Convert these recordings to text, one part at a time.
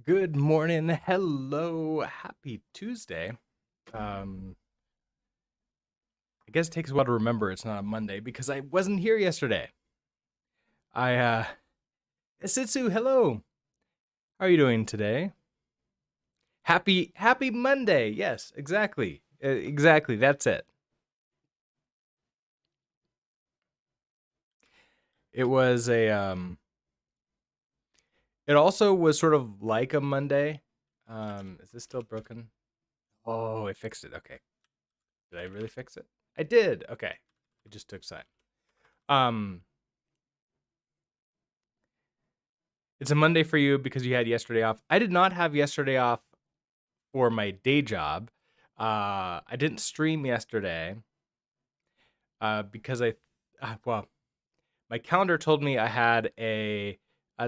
Good morning. Hello. Happy Tuesday. I guess it takes a while to remember it's not a Monday because I wasn't here yesterday. I Sitsu, hello. How are you doing today? Happy Monday. Yes, exactly. Exactly. That's it. It was a it also was sort of like a Monday. Is this still broken? Oh, I fixed it. Okay. Did I really fix it? I did. Okay. It just took time. Um It's a Monday for you because you had yesterday off. I did not have yesterday off for my day job. I didn't stream yesterday because well, my calendar told me I had a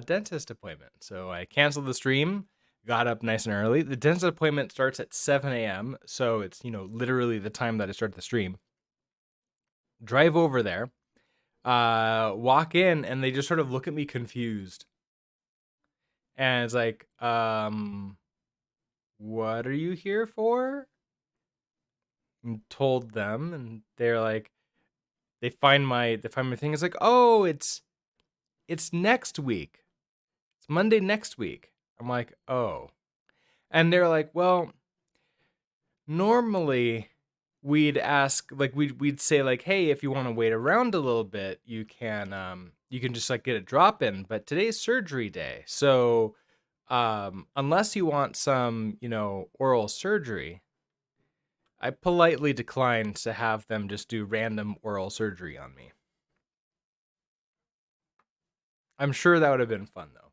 dentist appointment. So I canceled the stream, got up nice and early. The dentist appointment starts at 7 a.m. So it's, literally the time that I start the stream. Drive over there, walk in, and they just sort of look at me confused. And it's like, what are you here for? And told them, and they're like, they find my thing. It's like, oh, it's next week. It's Monday next week. I'm like, oh. And they're like, well, normally we'd ask, like, we'd say, like, hey, if you want to wait around a little bit, you can just like get a drop in, but today's surgery day. So unless you want some, oral surgery, I politely declined to have them just do random oral surgery on me. I'm sure that would have been fun though.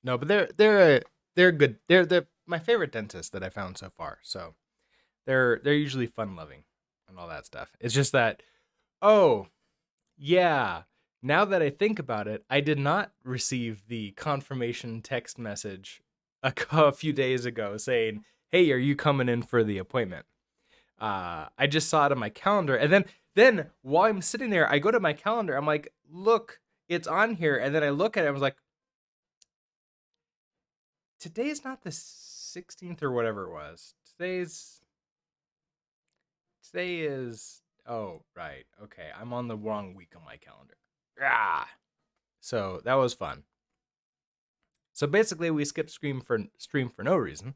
No, but they're good. They're my favorite dentist that I found so far. So they're usually fun loving and all that stuff. It's just that, oh yeah, now that I think about it, I did not receive the confirmation text message a few days ago saying, "Hey, are you coming in for the appointment?" I just saw it on my calendar, and then while I'm sitting there, I go to my calendar. I'm like, look, it's on here, and then I look at it. I was like, today's not the 16th or whatever it was. Today is, oh right, okay. I'm on the wrong week on my calendar. Ah, so that was fun. So basically, we skipped stream for no reason,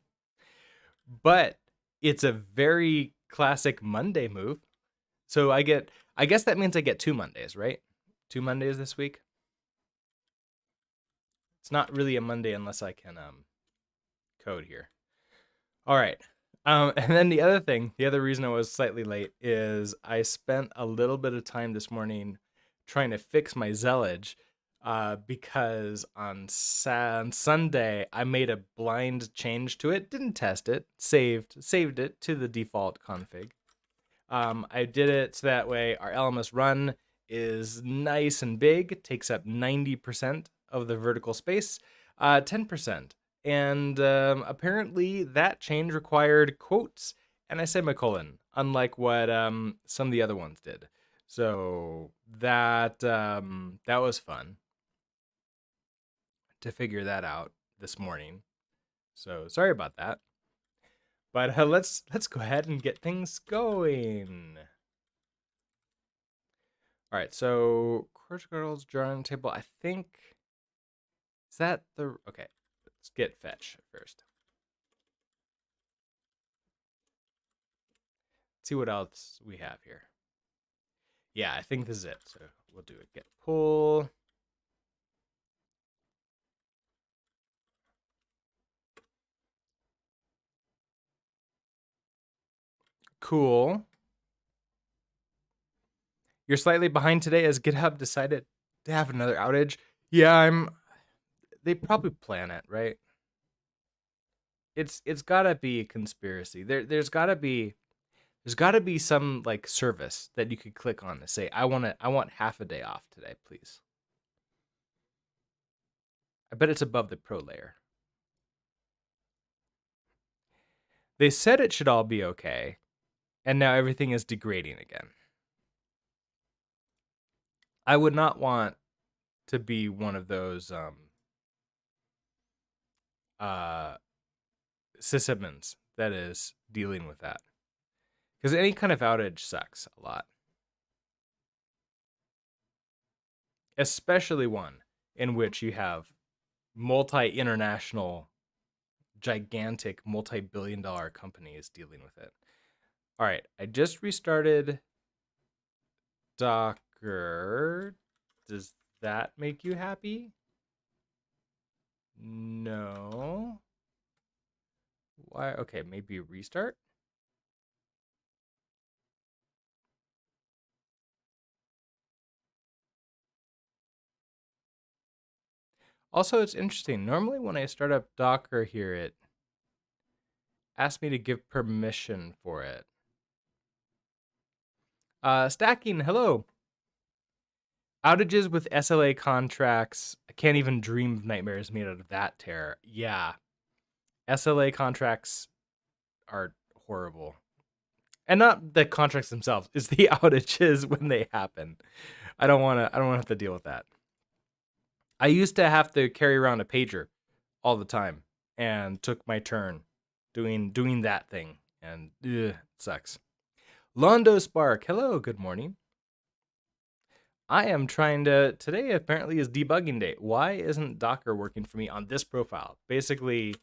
but it's a very classic Monday move. So I guess that means I get 2 Mondays, right? 2 Mondays this week. It's not really a Monday unless I can code here. All right. And then the other reason I was slightly late is I spent a little bit of time this morning trying to fix my Zellage because on Sunday I made a blind change to it, didn't test it, saved it to the default config. I did it so that way our LMS run is nice and big, takes up 90% of the vertical space, 10%. And apparently that change required quotes and a semicolon, unlike what some of the other ones did. So that was fun to figure that out this morning. So sorry about that. But let's go ahead and get things going. All right, so Crush Girls drawing table. I think is that the okay. Let's get fetch first. Let's see what else we have here. Yeah, I think this is it. So we'll do a get pull. Cool. You're slightly behind today as GitHub decided to have another outage. Yeah, they probably plan it, right? It's gotta be a conspiracy. There's gotta be some like service that you could click on to say, I want half a day off today, please. I bet it's above the pro layer. They said it should all be okay, and now everything is degrading again. I would not want to be one of those sysadmins that is dealing with that. Because any kind of outage sucks a lot. Especially one in which you have multi-international, gigantic, multi-billion-dollar companies dealing with it. All right, I just restarted Docker. Does that make you happy? No. Why? Okay, maybe restart. Also, it's interesting. Normally, when I start up Docker here, it asks me to give permission for it. Stacking, hello. Outages with SLA contracts. I can't even dream of nightmares made out of that terror. Yeah. SLA contracts are horrible. And not the contracts themselves, it's the outages when they happen. I don't want to have to deal with that. I used to have to carry around a pager all the time and took my turn doing that thing, and it sucks. Londo Spark, hello, good morning. I am trying to, today apparently is debugging day. Why isn't Docker working for me on this profile? Basically,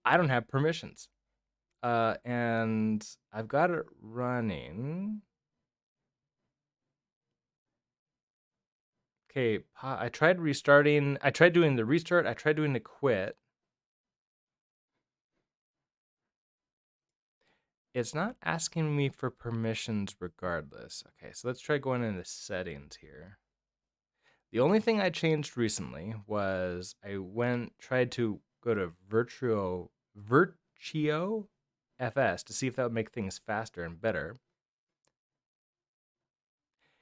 I don't have permissions. And I've got it running. Okay, I tried restarting. I tried doing the restart. I tried doing the quit. It's not asking me for permissions regardless. Okay, so let's try going into settings here. The only thing I changed recently was I tried to go to Virtuo FS to see if that would make things faster and better.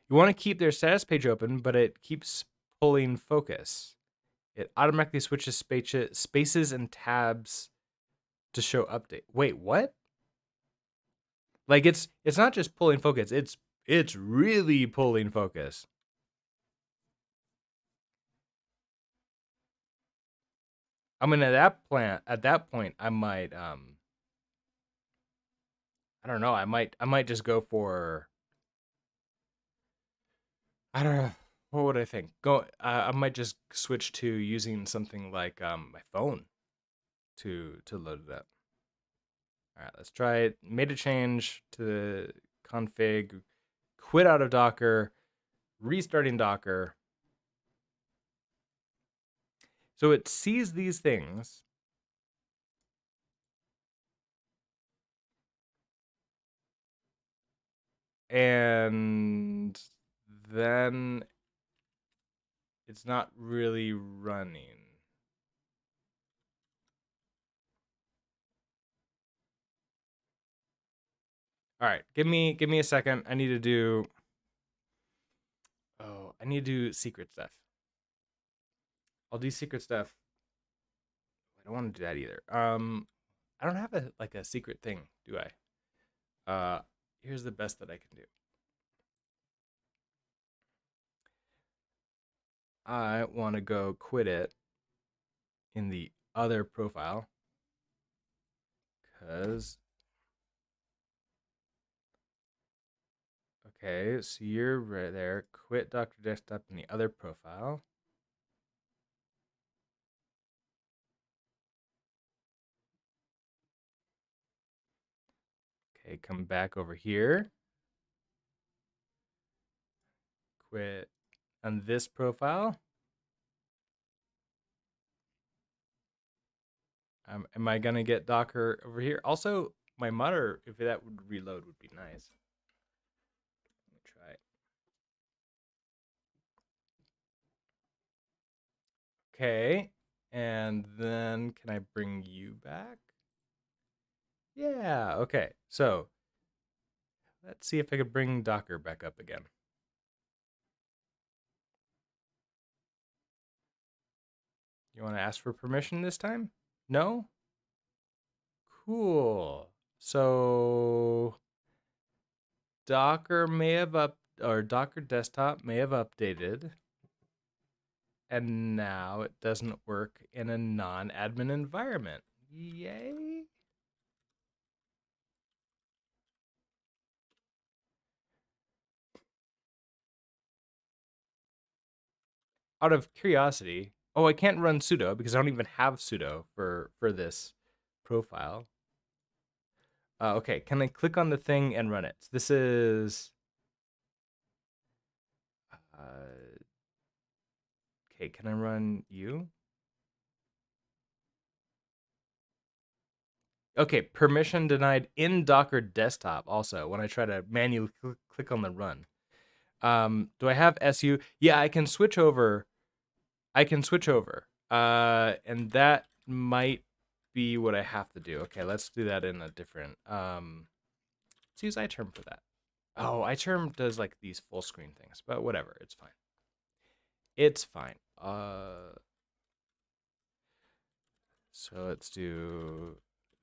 You want to keep their status page open, but it keeps pulling focus. It automatically switches spaces and tabs to show update. Wait, what? Like it's not just pulling focus. It's really pulling focus. I mean, at that point, I might I don't know. I might just go for, I don't know. What would I think? I might just switch to using something like my phone to load it up. All right, let's try it. Made a change to the config, quit out of Docker, restarting Docker. So it sees these things. And then it's not really running. All right, give me a second. I need to do secret stuff. I'll do secret stuff. I don't want to do that either. I don't have a secret thing, do I? Here's the best that I can do. I want to go quit it in the other profile because, okay, so you're right there. Quit Dr. Desktop in the other profile. Okay, come back over here. Quit on this profile. Am I gonna get Docker over here? Also, my monitor, if that would reload, would be nice. Let me try it. Okay, and then can I bring you back? Yeah, okay. So let's see if I could bring Docker back up again. You want to ask for permission this time? No? Cool. So Docker may have or Docker desktop may have updated, and now it doesn't work in a non-admin environment. Yay! Out of curiosity, oh, I can't run sudo because I don't even have sudo for this profile. Okay, can I click on the thing and run it? So this is okay. Can I run you? Okay, permission denied in Docker desktop. Also, when I try to manually click on the run, do I have su? Yeah, I can switch over. I can switch over. And that might be what I have to do. Okay, let's do that in a different. Let's use iTerm for that. Oh, iTerm does like these full screen things, but whatever, it's fine. It's fine. So let's do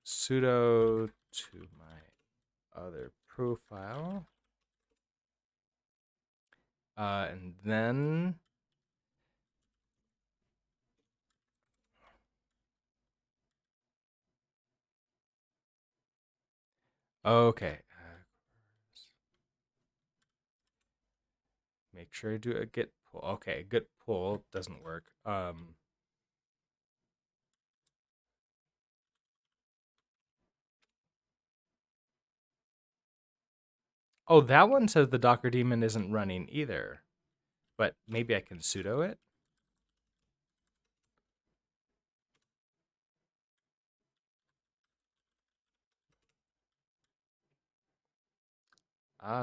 sudo to my other profile. And then okay. Make sure I do a git pull. Okay, git pull doesn't work. Oh, that one says the Docker daemon isn't running either. But maybe I can sudo it.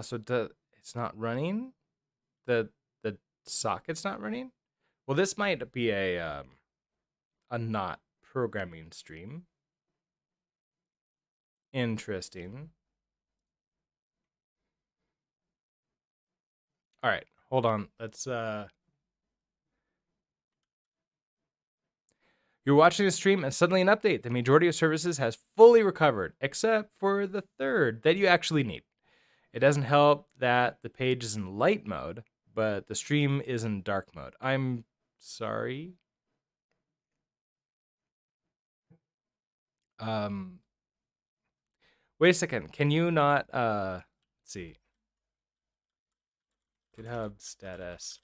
So it's not running. The socket's not running. Well, this might be a not programming stream. Interesting. All right, hold on. Let's You're watching a stream and suddenly an update. The majority of services has fully recovered, except for the third that you actually need. It doesn't help that the page is in light mode, but the stream is in dark mode. I'm sorry. Um Wait a second. Can you not let's see. GitHub status.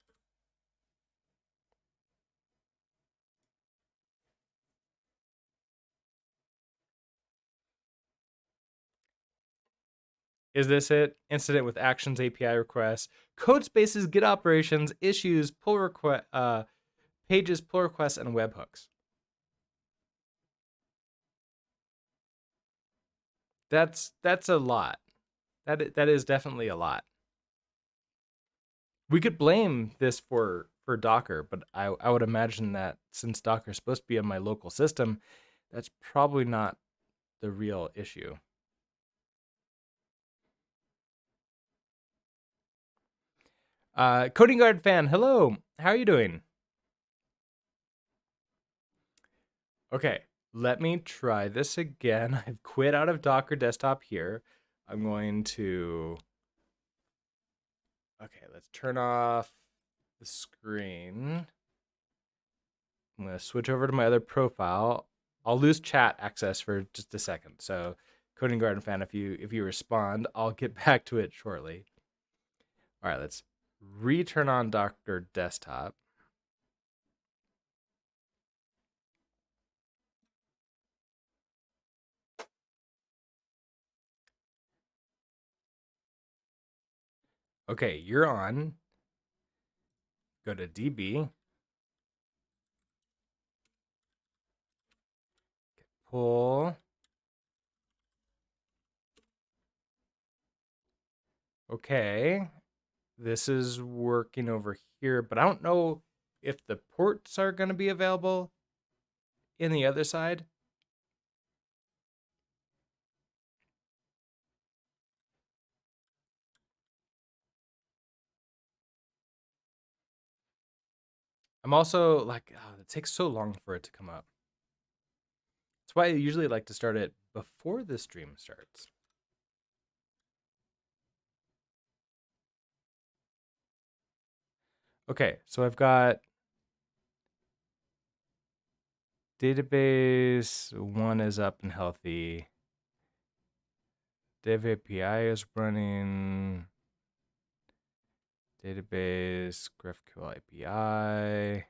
Is this it? Incident with actions API requests, code spaces, Git operations, issues, pull request, pages, pull requests, and webhooks. That's a lot. That is definitely a lot. We could blame this for Docker, but I would imagine that since Docker is supposed to be on my local system, that's probably not the real issue. Coding Guard fan, hello. How are you doing? Okay, let me try this again. I've quit out of Docker desktop here. I'm going to. Okay, let's turn off the screen. I'm going to switch over to my other profile. I'll lose chat access for just a second. So, Coding Garden fan, if you respond, I'll get back to it shortly. All right, let's return on Docker desktop. Okay, you're on. Go to DB. Pull. Okay, this is working over here, but I don't know if the ports are going to be available in the other side. I'm also like, oh, it takes so long for it to come up. That's why I usually like to start it before the stream starts. Okay, so I've got database 1 is up and healthy. Dev API is running. Database, GraphQL API.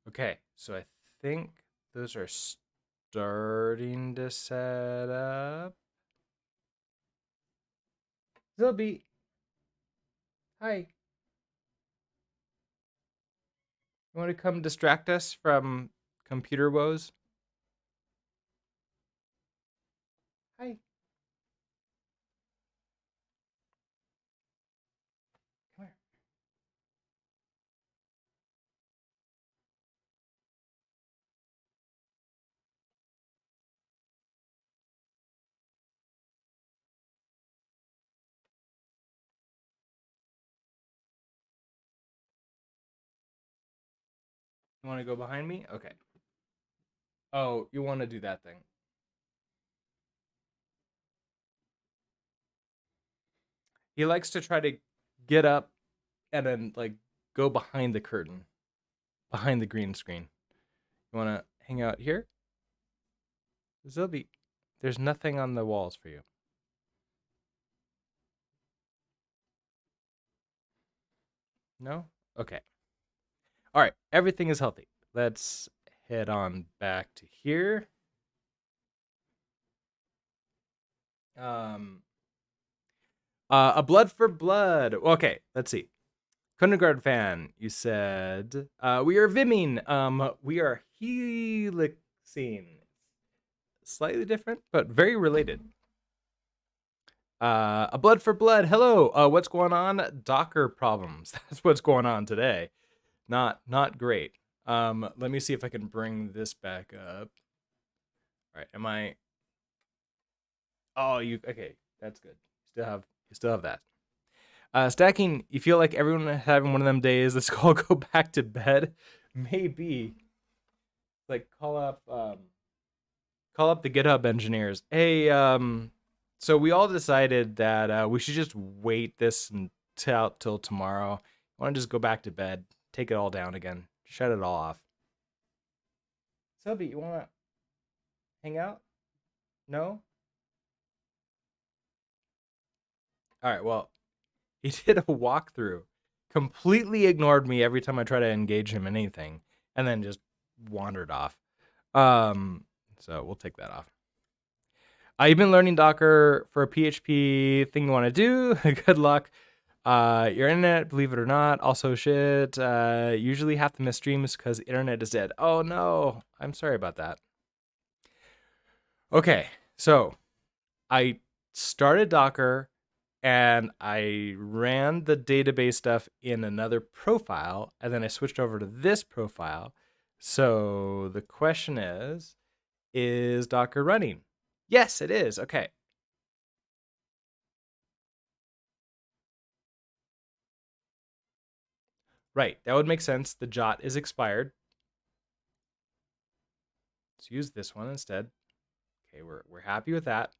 Okay, so I think those are starting to set up. Zilby, hi. You want to come distract us from computer woes? Hi. Come here. You want to go behind me? Okay. Oh, you want to do that thing. He likes to try to get up and then like go behind the curtain, behind the green screen. You want to hang out here? Zilby, there's nothing on the walls for you. No? Okay. All right. Everything is healthy. Let's head on back to here. Um, a blood for blood. Okay, let's see. Kundergaard fan, you said we are Vimming. We are Helixing. Slightly different, but very related. A blood for blood. Hello. What's going on? Docker problems. That's what's going on today. Not great. Let me see if I can bring this back up. All right. Am I? Oh, you okay? That's good. You still have that. Stacking. You feel like everyone having one of them days. Let's all go back to bed. Maybe. Like call up the GitHub engineers. Hey, so we all decided that we should just wait this till tomorrow. Want to just go back to bed, take it all down again, shut it all off. Subby, you want to hang out? No. All right. Well, he did a walkthrough, completely ignored me every time I try to engage him in anything, and then just wandered off. Um, so we'll take that off. You've been learning Docker for a PHP thing you want to do. Good luck. Your internet, believe it or not, also shit. Usually have to miss streams because internet is dead. Oh no, I'm sorry about that. Okay, so I started Docker and I ran the database stuff in another profile, and then I switched over to this profile. So the question is Docker running? Yes, it is. Okay. Right, that would make sense. The jot is expired. Let's use this one instead. Okay, we're happy with that.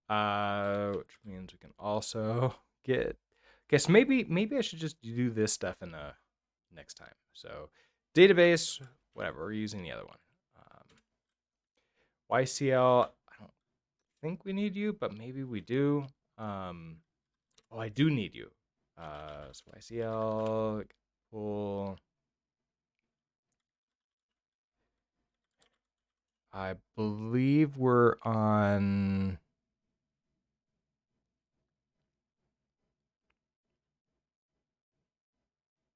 Which means we can also get. Guess maybe I should just do this stuff in the next time. So database, whatever. We're using the other one. YCL. I don't think we need you, but maybe we do. Oh, I do need you. So YCL pull. I believe we're on.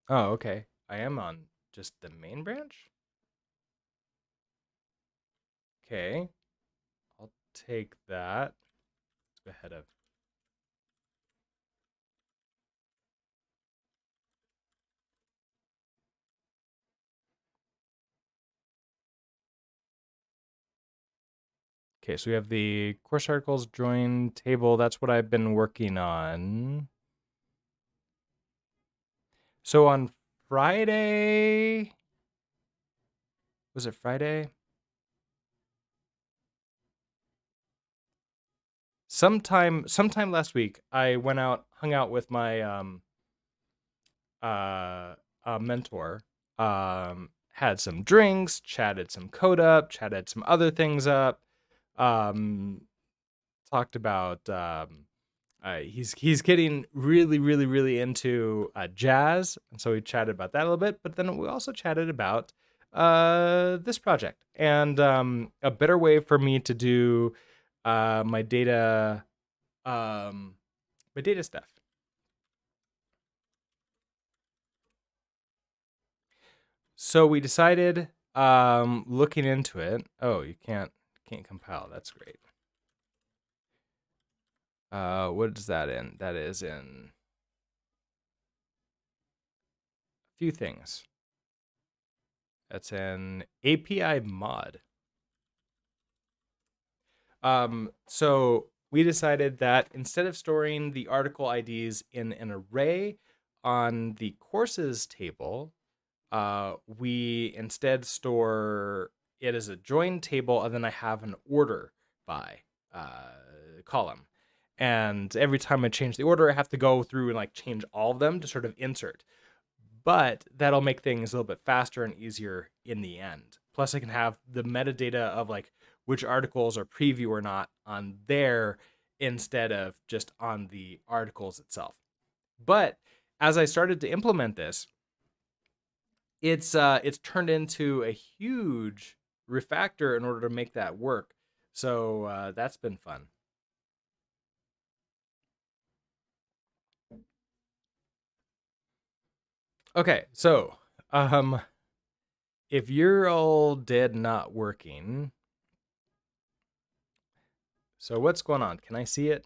Oh, okay. I am on just the main branch. Okay, I'll take that. Let's go ahead of. Okay, so we have the course articles join table. That's what I've been working on. So on Friday, was it Friday? Sometime last week, I went out, hung out with my mentor, had some drinks, chatted some code up, chatted some other things up, um, talked about he's getting really into jazz, and so we chatted about that a little bit. But then we also chatted about this project and a better way for me to do my data my data stuff. So we decided, looking into it. Oh, you can't compile. That's great. What is that in? That is in a few things. That's an API mod. So we decided that instead of storing the article IDs in an array on the courses table, we instead store it as a join table, and then I have an order by column. And every time I change the order, I have to go through and like change all of them to sort of insert. But that'll make things a little bit faster and easier in the end. Plus, I can have the metadata of like which articles are preview or not on there instead of just on the articles itself. But as I started to implement this, it's turned into a huge refactor in order to make that work. So that's been fun. Okay, so um, if you're all dead not working, so what's going on? Can I see it?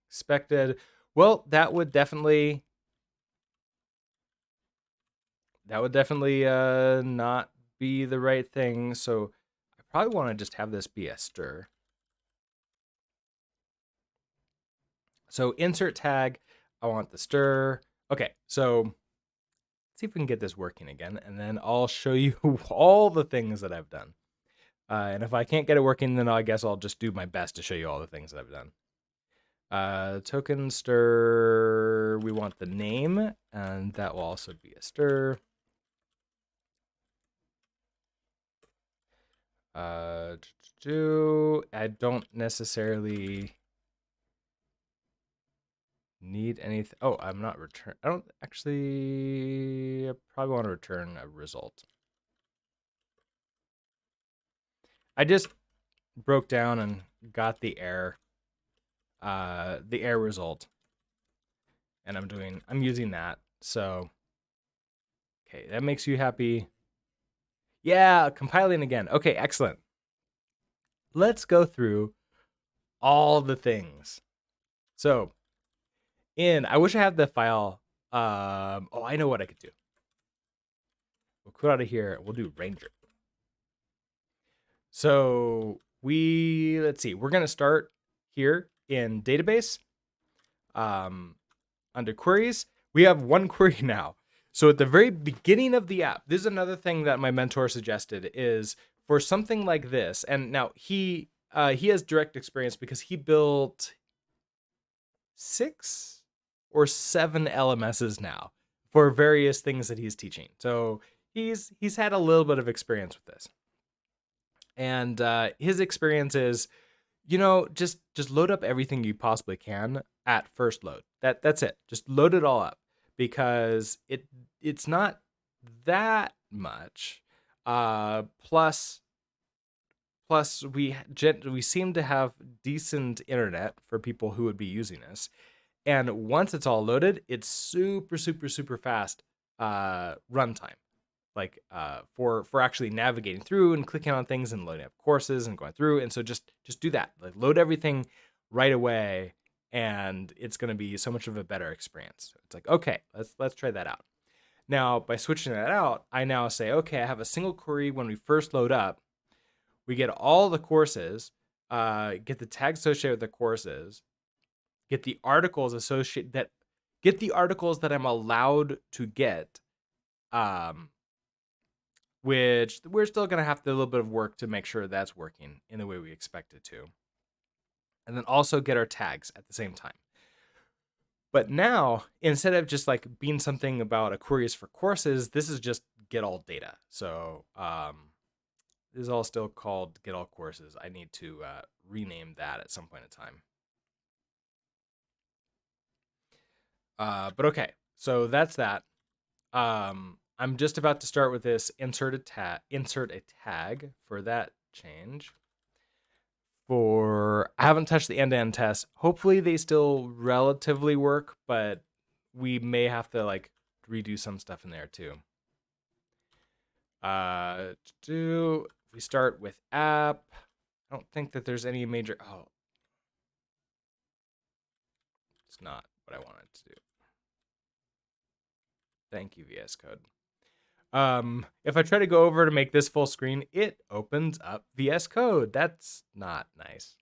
Expected. Well, that would definitely not be the right thing. So I probably want to just have this be a stir. So insert tag, I want the stir. Okay, so let's see if we can get this working again, and then I'll show you all the things that I've done. And if I can't get it working, then I guess I'll just do my best to show you all the things that I've done. Token stir, we want the name, and that will also be a stir. I don't necessarily need anything. Oh, I'm not return. I don't actually. I probably want to return a result. I just broke down and got the error result, and I'm using that. So okay, that makes you happy. Yeah, compiling again. Okay, excellent. Let's go through all the things. So I wish I had the file. Oh, I know what I could do. We'll quit out of here. We'll do Ranger. So let's see. We're gonna start here in database. Under queries, we have one query now. So at the very beginning of the app, this is another thing that my mentor suggested is for something like this. And now he has direct experience because he built 6 or 7 LMSs now for various things that he's teaching. So he's had a little bit of experience with this. And his experience is, just load up everything you possibly can at first load. That's it. Just load it all up because it's not that much. Plus we seem to have decent internet for people who would be using this. And once it's all loaded, it's super fast runtime. Like for actually navigating through and clicking on things and loading up courses and going through. And so just do that. Like load everything right away, and it's going to be so much of a better experience. It's like, okay, let's try that out. Now, by switching that out, I now say, okay, I have a single query when we first load up. We get all the courses, get the tags associated with the courses, get the articles that I'm allowed to get, which we're still going to have to do a little bit of work to make sure that's working in the way we expect it to. And then also get our tags at the same time. But now, instead of just like being something about a queries for courses, this is just get all data. So this is all still called get all courses. I need to rename that at some point in time. But okay, so that's that. I'm just about to start with this insert a tag for that change. I haven't touched the end-to-end test. Hopefully they still relatively work, but we may have to like redo some stuff in there too. We start with app. I don't think that there's any major. Oh, it's not what I wanted to do. Thank you, VS Code. If I try to go over to make this full screen, it opens up VS Code. That's not nice.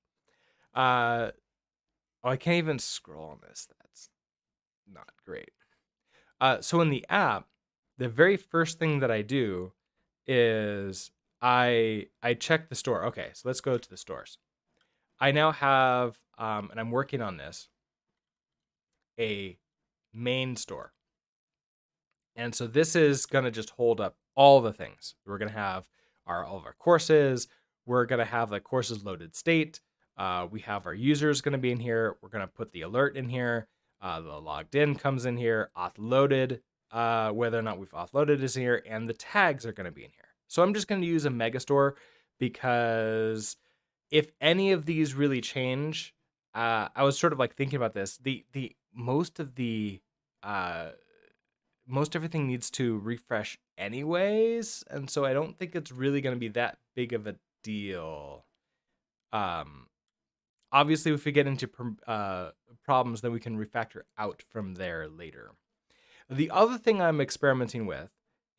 Oh, I can't even scroll on this. That's not great. So in the app, the very first thing that I do is I check the store. Okay, so let's go to the stores. I now have, and I'm working on this, a main store. And so this is going to just hold up all the things. We're going to have all of our courses. We're going to have like courses loaded state. We have our users going to be in here. We're going to put the alert in here. The logged in comes in here. Auth loaded, whether or not we've offloaded is here. And the tags are going to be in here. So I'm just going to use a megastore because if any of these really change, I was sort of like thinking about this. The most of the most everything needs to refresh anyways, and so I don't think it's really going to be that big of a deal. Um, Obviously, if we get into problems, then we can refactor out from there later. The other thing I'm experimenting with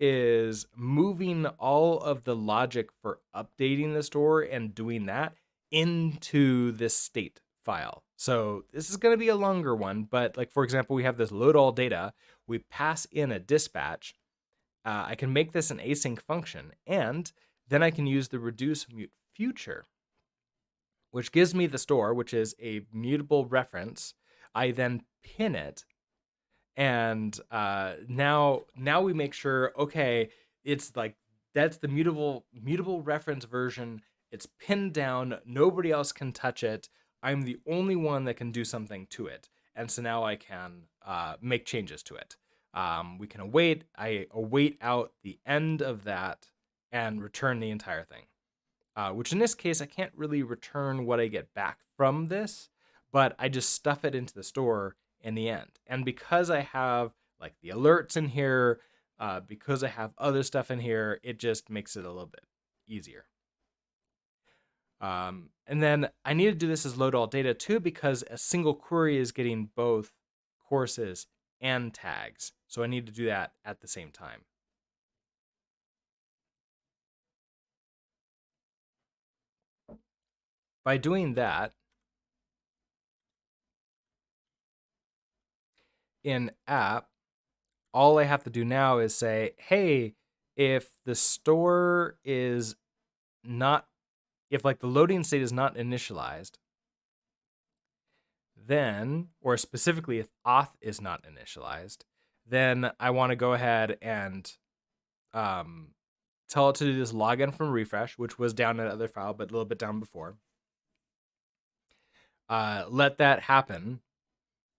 is moving all of the logic for updating the store and doing that into this state file. So this is going to be a longer one, but like for example, we have this load all data. We pass in a dispatch. I can make this an async function, and then I can use the reduce mute future, which gives me the store, which is a mutable reference. I then pin it, and now we make sure, okay, it's like that's the mutable reference version. It's pinned down. Nobody else can touch it. I'm the only one that can do something to it, and so now I can make changes to it. We can await. I await out the end of that and return the entire thing. Which in this case, I can't really return what I get back from this, but I just stuff it into the store in the end. And because I have like the alerts in here, because I have other stuff in here, it just makes it a little bit easier. And then I need to do this as load all data too, because a single query is getting both courses and tags. So I need to do that at the same time. By doing that, in app, all I have to do now is say, hey, if the store is not, if like the loading state is not initialized, then, or specifically if auth is not initialized, then I want to go ahead and tell it to do this login from refresh, which was down in another file, but a little bit down before. Let that happen.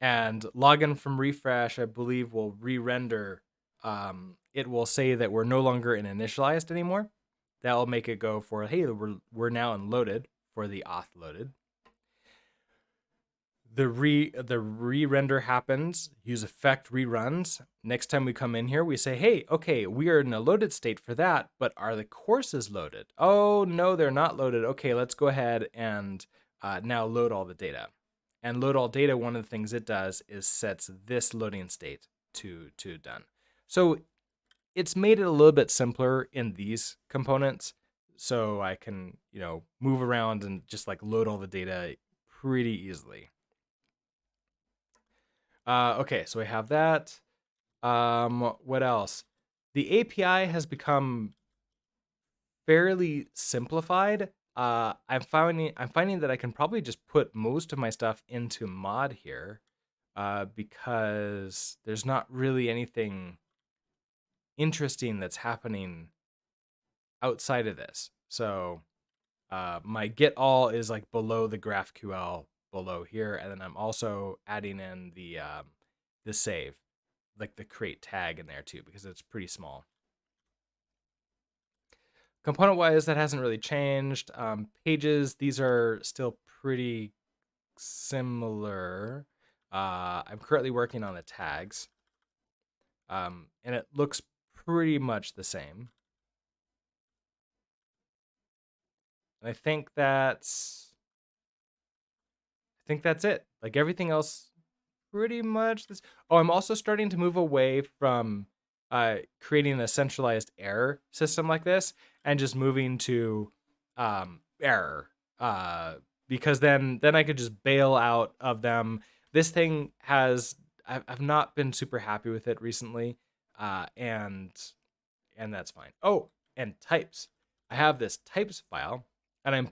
And login from refresh, I believe, will re-render. It will say that we're no longer in initialized anymore. That'll make it go for, hey, we're now in loaded for the auth loaded. The re-render happens, use effect reruns. Next time we come in here, we say, hey, okay, we are in a loaded state for that, but are the courses loaded? Oh, no, they're not loaded. Okay, let's go ahead and now load all the data. And load all data, one of the things it does is sets this loading state to done. So it's made it a little bit simpler in these components, so I can, move around and just like load all the data pretty easily. Okay, so we have that. What else? The API has become fairly simplified. I'm finding that I can probably just put most of my stuff into mod here. because there's not really anything interesting that's happening outside of this. So my get all is like below the GraphQL below here, and then I'm also adding in the save, like the create tag in there too, because it's pretty small. Component wise, that hasn't really changed. Pages, these are still pretty similar. I'm currently working on the tags, and it looks pretty much the same. And I think that's it. Like everything else, pretty much this. Oh, I'm also starting to move away from creating a centralized error system like this, and just moving to error. Because then I could just bail out of them. This thing has I've not been super happy with it recently, and that's fine. Oh, and types. I have this types file, and I'm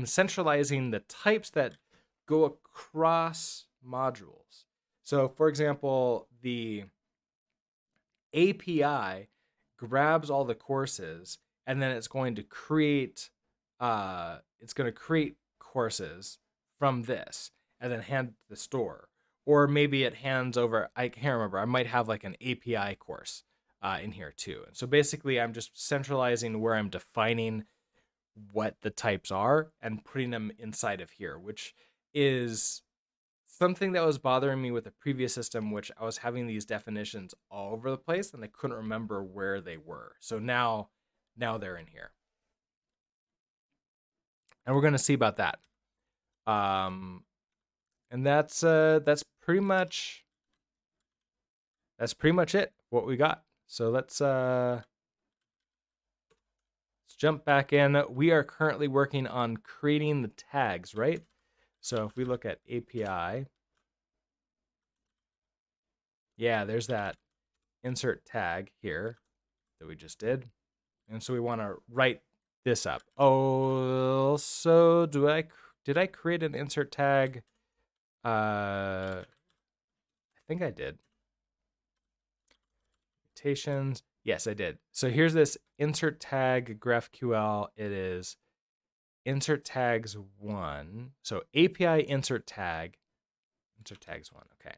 centralizing the types that go across modules. So, for example, the API grabs all the courses, and then it's going to create courses from this and then hand to the store. Or maybe it hands over, I can't remember. I might have like an API course in here too. And so basically, I'm just centralizing where I'm defining what the types are and putting them inside of here, which is something that was bothering me with the previous system, which I was having these definitions all over the place and I couldn't remember where they were. So now they're in here. And we're going to see about that. And that's pretty much it what we got. So let's jump back in. We are currently working on creating the tags, right? So if we look at API, yeah, there's that insert tag here that we just did. And so we want to write this up. Oh, so did I create an insert tag? I think I did. Mutations. Yes, I did. So here's this insert tag GraphQL. It is insert tags 1. So API insert tags 1. Okay.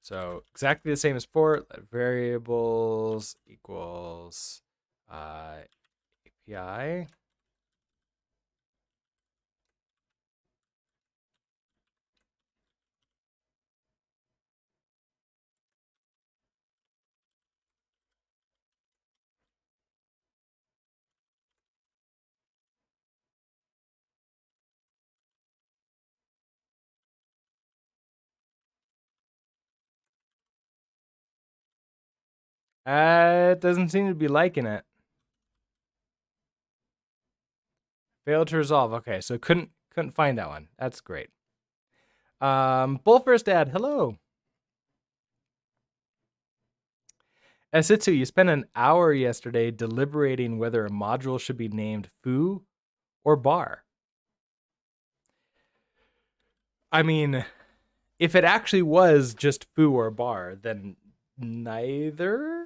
So exactly the same as before. Let variables equals API. It doesn't seem to be liking it. Failed to resolve. Okay, so couldn't find that one. That's great. Bullfirst Dad, hello. Esitsu, you spent an hour yesterday deliberating whether a module should be named foo or bar. I mean, if it actually was just foo or bar, then neither.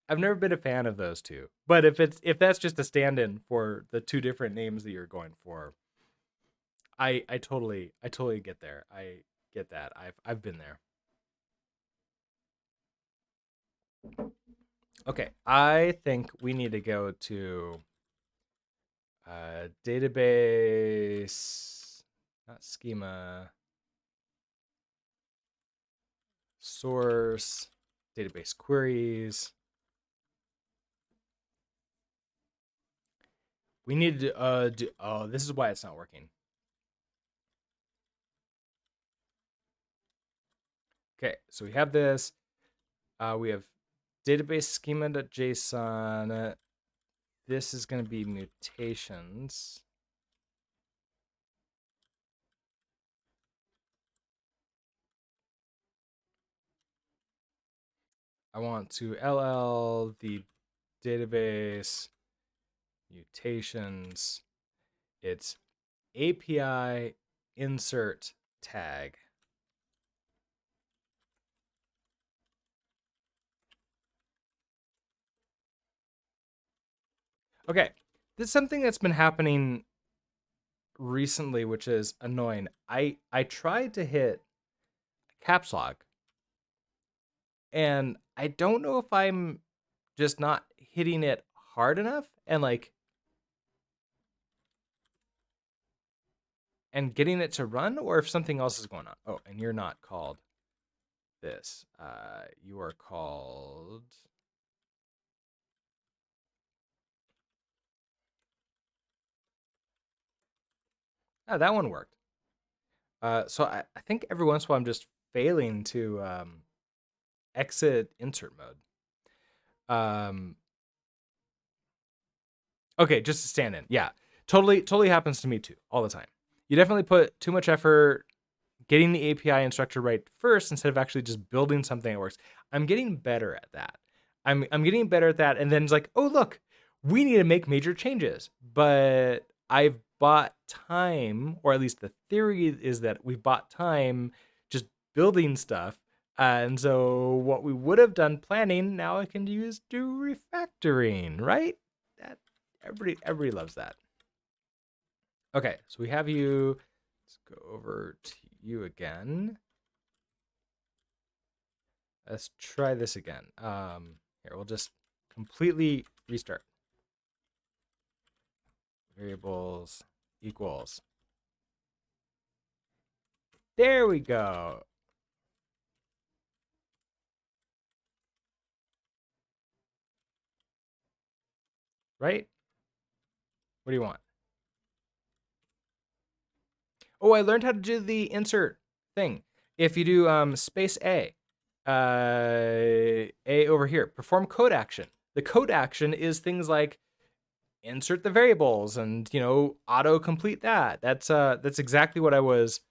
I've never been a fan of those two. But if that's just a stand-in for the two different names that you're going for, I totally get there. I get that. I've been there. Okay, I think we need to go to database, not schema, source, database queries. We need to oh, this is why it's not working. Okay, so we have this. We have database schema.json. This is going to be mutations. I want to LL the database mutations. It's API insert tag. Okay, this is something that's been happening recently, which is annoying. I tried to hit caps lock, and I don't know if I'm just not hitting it hard enough and getting it to run, or if something else is going on. Oh, and you're not called this. You are called. Oh, that one worked. So I think every once in a while I'm just failing to exit insert mode. Okay, just to stand in. Yeah, totally happens to me too, all the time. You definitely put too much effort getting the API instructor right first instead of actually just building something that works. I'm getting better at that. I'm getting better at that, and then it's like, oh look, we need to make major changes. But I've bought time, or at least the theory is that we've bought time just building stuff. And so what we would have done planning, now I can use do refactoring, right? That everybody loves that. Okay, so we have you. Let's go over to you again. Let's try this again. Here, we'll just completely restart. Variables equals. There we go. Right? What do you want? Oh, I learned how to do the insert thing. If you do space A over here, perform code action. The code action is things like insert the variables and auto complete that. That's exactly what I was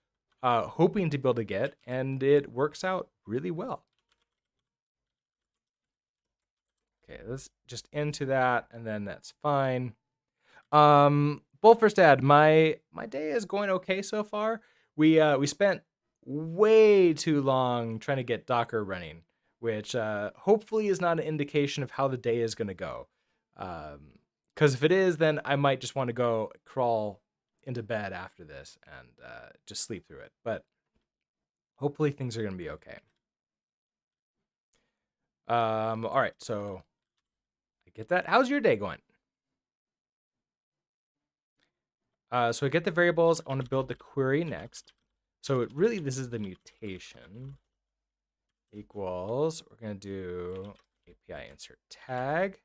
hoping to be able to get, and it works out really well. Okay, let's just into that, and then that's fine. Bolferstad, my day is going okay so far. We spent way too long trying to get Docker running, which hopefully is not an indication of how the day is going to go. Because if it is, then I might just want to go crawl into bed after this and just sleep through it. But hopefully things are going to be okay. All right, so I get that. How's your day going? So I get the variables. I want to build the query next. So this is the mutation equals. We're going to do API insert tag,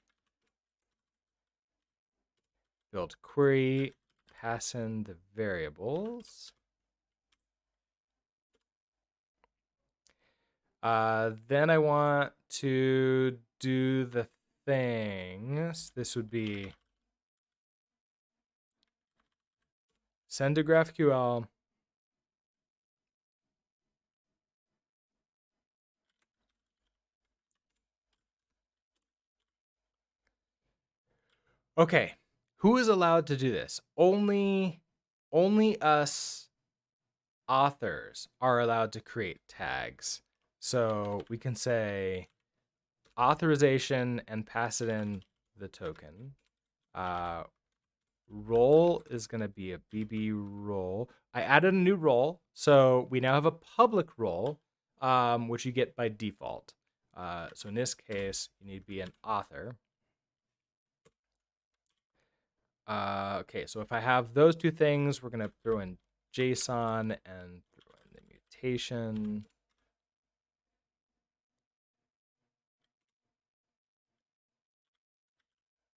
build query, pass in the variables. Then I want to do the things. This would be send to GraphQL. Okay, who is allowed to do this? Only us authors are allowed to create tags. So we can say authorization and pass it in the token. Role is going to be a BB role. I added a new role, so we now have a public role, which you get by default. So in this case, you need to be an author. Okay, so if I have those two things, we're going to throw in JSON and throw in the mutation.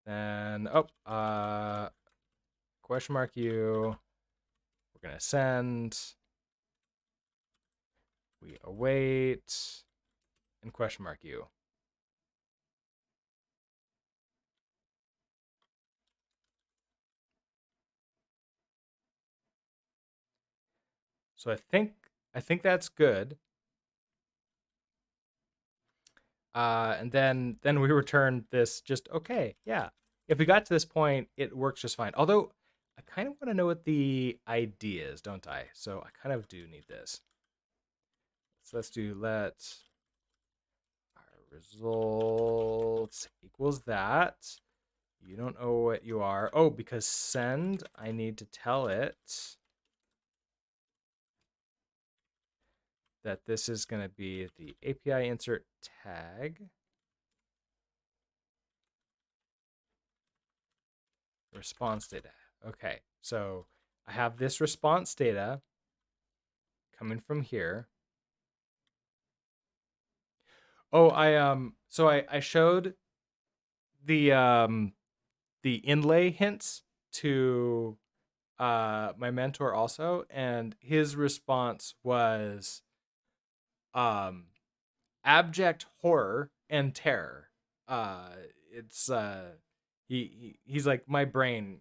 Then, question mark U. We're going to send. We await. And question mark U. So I think that's good. And then we return this just okay. Yeah. If we got to this point, it works just fine. Although I kind of want to know what the ID is, don't I? So I kind of do need this. So let our results equals that. You don't know what you are. Oh, because send, I need to tell it that this is going to be the API insert tag response data. Okay, so I have this response data coming from here. Oh, I showed the the inlay hints to my mentor also, and his response was um abject horror and terror. Uh it's he's like, my brain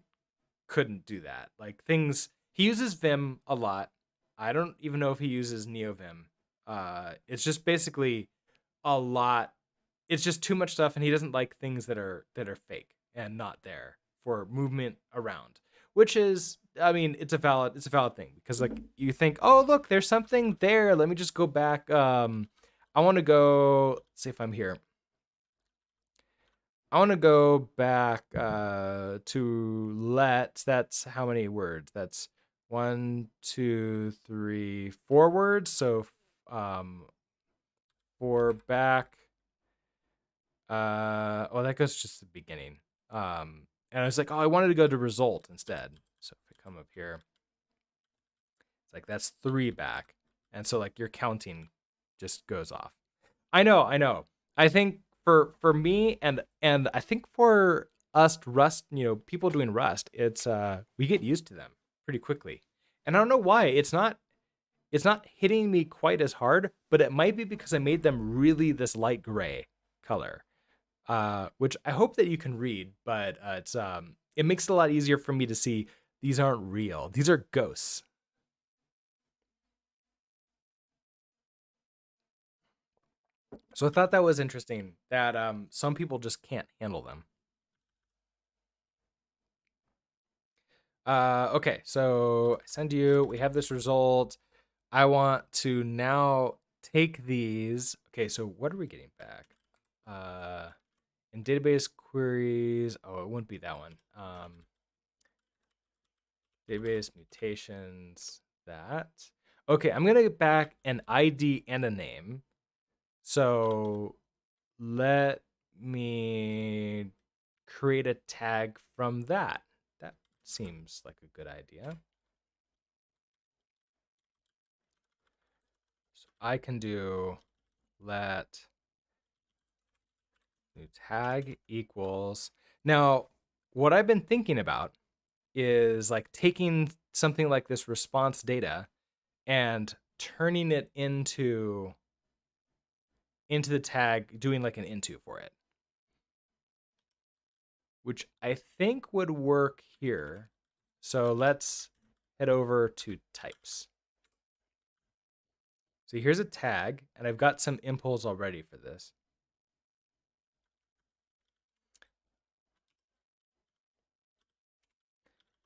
couldn't do that. Like, things, he uses Vim a lot. I don't even know if he uses NeoVim. It's just basically a lot. It's just too much stuff, and he doesn't like things that are fake and not there for movement around. Which is, I mean, it's a valid thing, because like, you think, oh look, there's something there. Let me just go back. I want to go. Let's see if I'm here. I want to go back to let. That's how many words? That's one, two, three, four words. So for back. Oh, that goes just to the beginning. And I was like, oh, I wanted to go to result instead. So if I come up here, it's like, that's three back, and so like your counting just goes off. I know, I know. I think for me, and I think for us Rust, people doing Rust, it's we get used to them pretty quickly. And I don't know why. It's not hitting me quite as hard, but it might be because I made them really this light gray color. Which I hope that you can read, but it makes it a lot easier for me to see these aren't real. These are ghosts. So I thought that was interesting that some people just can't handle them. Okay, so I send you. We have this result. I want to now take these. Okay, so what are we getting back? In database queries. Oh, it wouldn't be that one. Database mutations. That. Okay, I'm gonna get back an ID and a name. So let me create a tag from that. That seems like a good idea. So I can do let new tag equals. Now, what I've been thinking about is like taking something like this response data and turning it into the tag, doing like an into for it, which I think would work here. So let's head over to types. So here's a tag, and I've got some impulse already for this.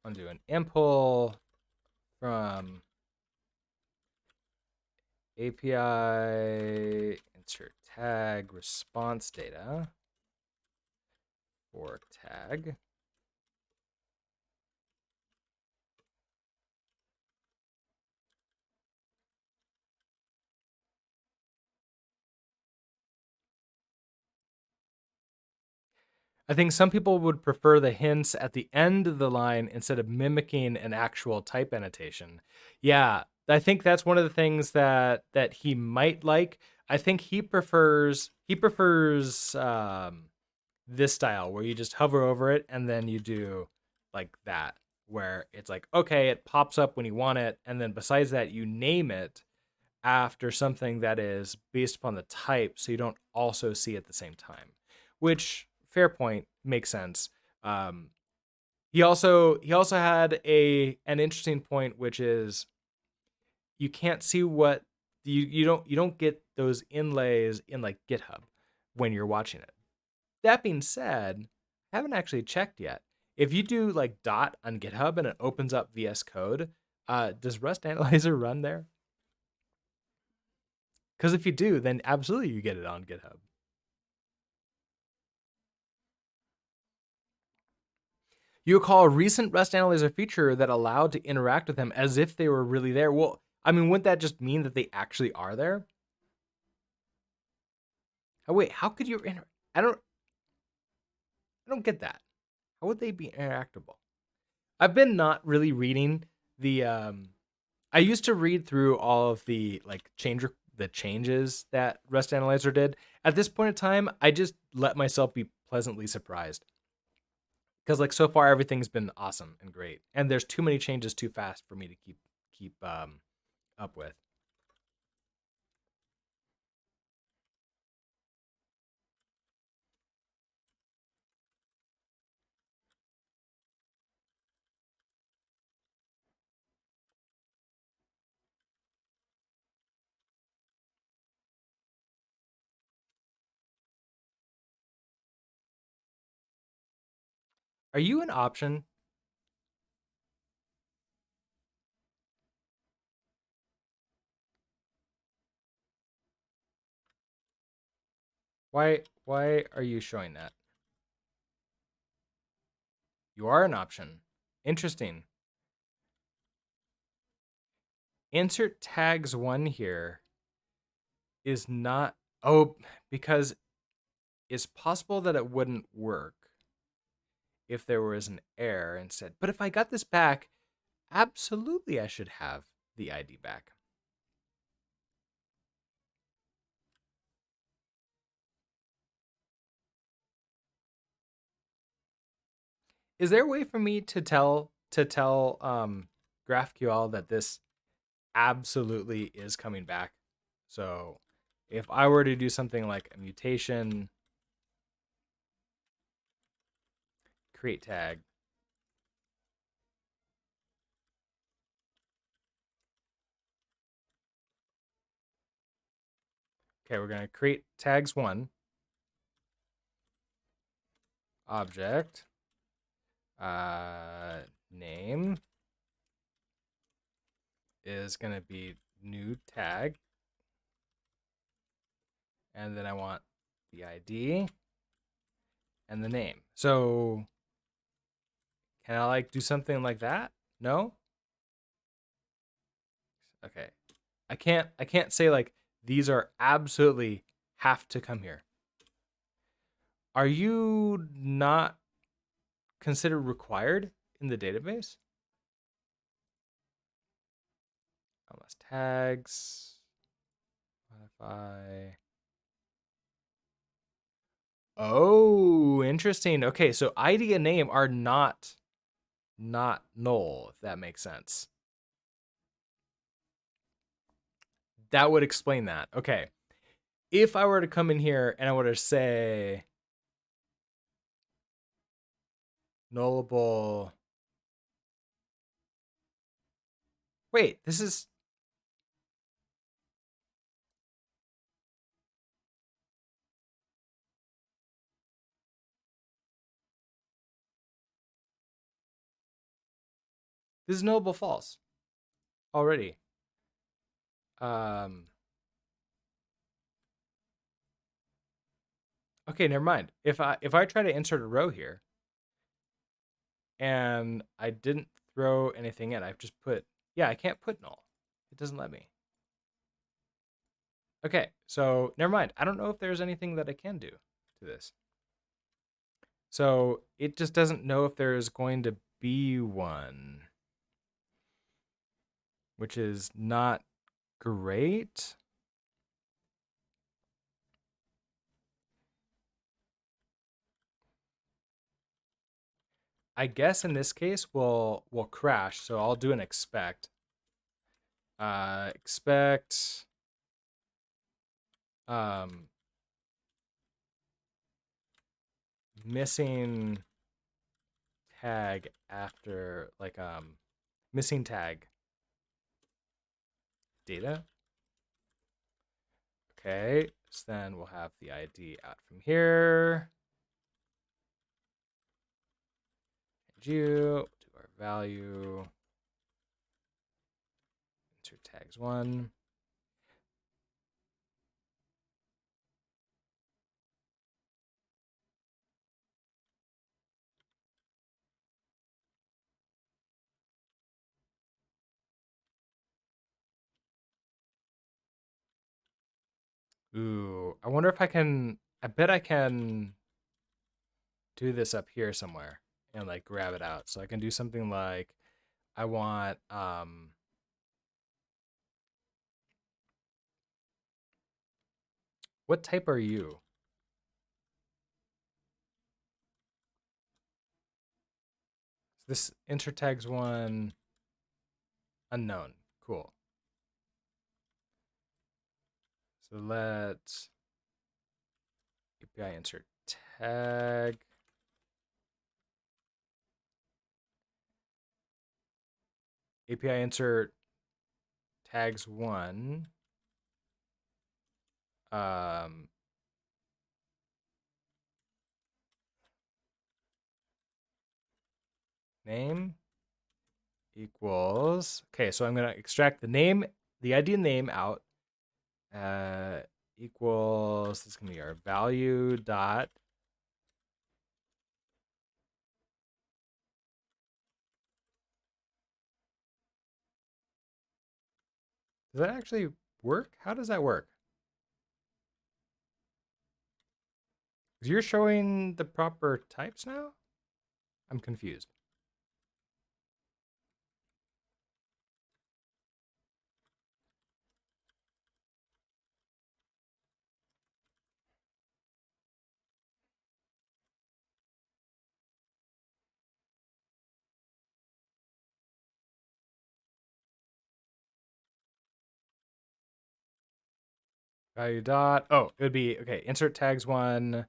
I'm gonna do an impl from API insert tag response data for tag. I think some people would prefer the hints at the end of the line instead of mimicking an actual type annotation. Yeah, I think that's one of the things that he might like. I think he prefers this style where you just hover over it and then you do like that, where it's like, okay, it pops up when you want it, and then besides that, you name it after something that is based upon the type, so you don't also see at the same time. Which, fair point, makes sense. Um, he also had an interesting point, which is you can't see what you don't get those inlays in like GitHub when you're watching it. That being said, I haven't actually checked yet. if you do like dot on GitHub and it opens up VS Code, does Rust Analyzer run there? Because if you do, then absolutely you get it on GitHub. You call a recent Rust Analyzer feature that allowed to interact with them as if they were really there. Well, I mean, wouldn't that just mean that they actually are there? Oh, wait, how could you? I don't. I don't get that. How would they be interactable? I've been not really reading the. I used to read through all of the like the changes that Rust Analyzer did. At this point in time, I just let myself be pleasantly surprised because like so far everything's been awesome and great, and there's too many changes too fast for me to keep up with. Are you an option? Why are you showing that? You are an option. Interesting. Insert tags one here is not. Oh, because it's possible that it wouldn't work if there was an error instead. But if I got this back, absolutely I should have the ID back. Is there a way for me to tell GraphQL that this absolutely is coming back? So if I were to do something like a mutation, create tag, okay, we're going to create tags one, object, name is going to be new tag. And then I want the ID and the name. So can I like do something like that? No? Okay. I can't say like these are absolutely have to come here. Are you not considered required in the database? LMS tags, modify. Oh, interesting. Okay, so ID and name are not null, if that makes sense. That would explain that. Okay. If I were to come in here and I were to say nullable. Wait, this is nullable false already. Um okay, never mind. If I try to insert a row here and I didn't throw anything in, I've just put yeah, I can't put null. It doesn't let me. Okay, so never mind. I don't know if there's anything that I can do to this. So it just doesn't know if there's going to be one, which is not great. I guess in this case we'll crash. So I'll do an expect. Expect um missing tag after like missing tag data. Okay, so then we'll have the ID out from here. do our value, insert tags 1. Ooh, I wonder if I can, I bet I can do this up here somewhere and like grab it out. So I can do something like I want what type are you? This enter tags 1 unknown. Cool. So let's API insert tag. API insert tags 1. Name equals, okay, so I'm going to extract the name, the ID name out, equals, this is going to be our value dot, does that actually work? How does that work? Because you're showing the proper types now? I'm confused. Value dot, oh, it would be, okay, insert tags 1.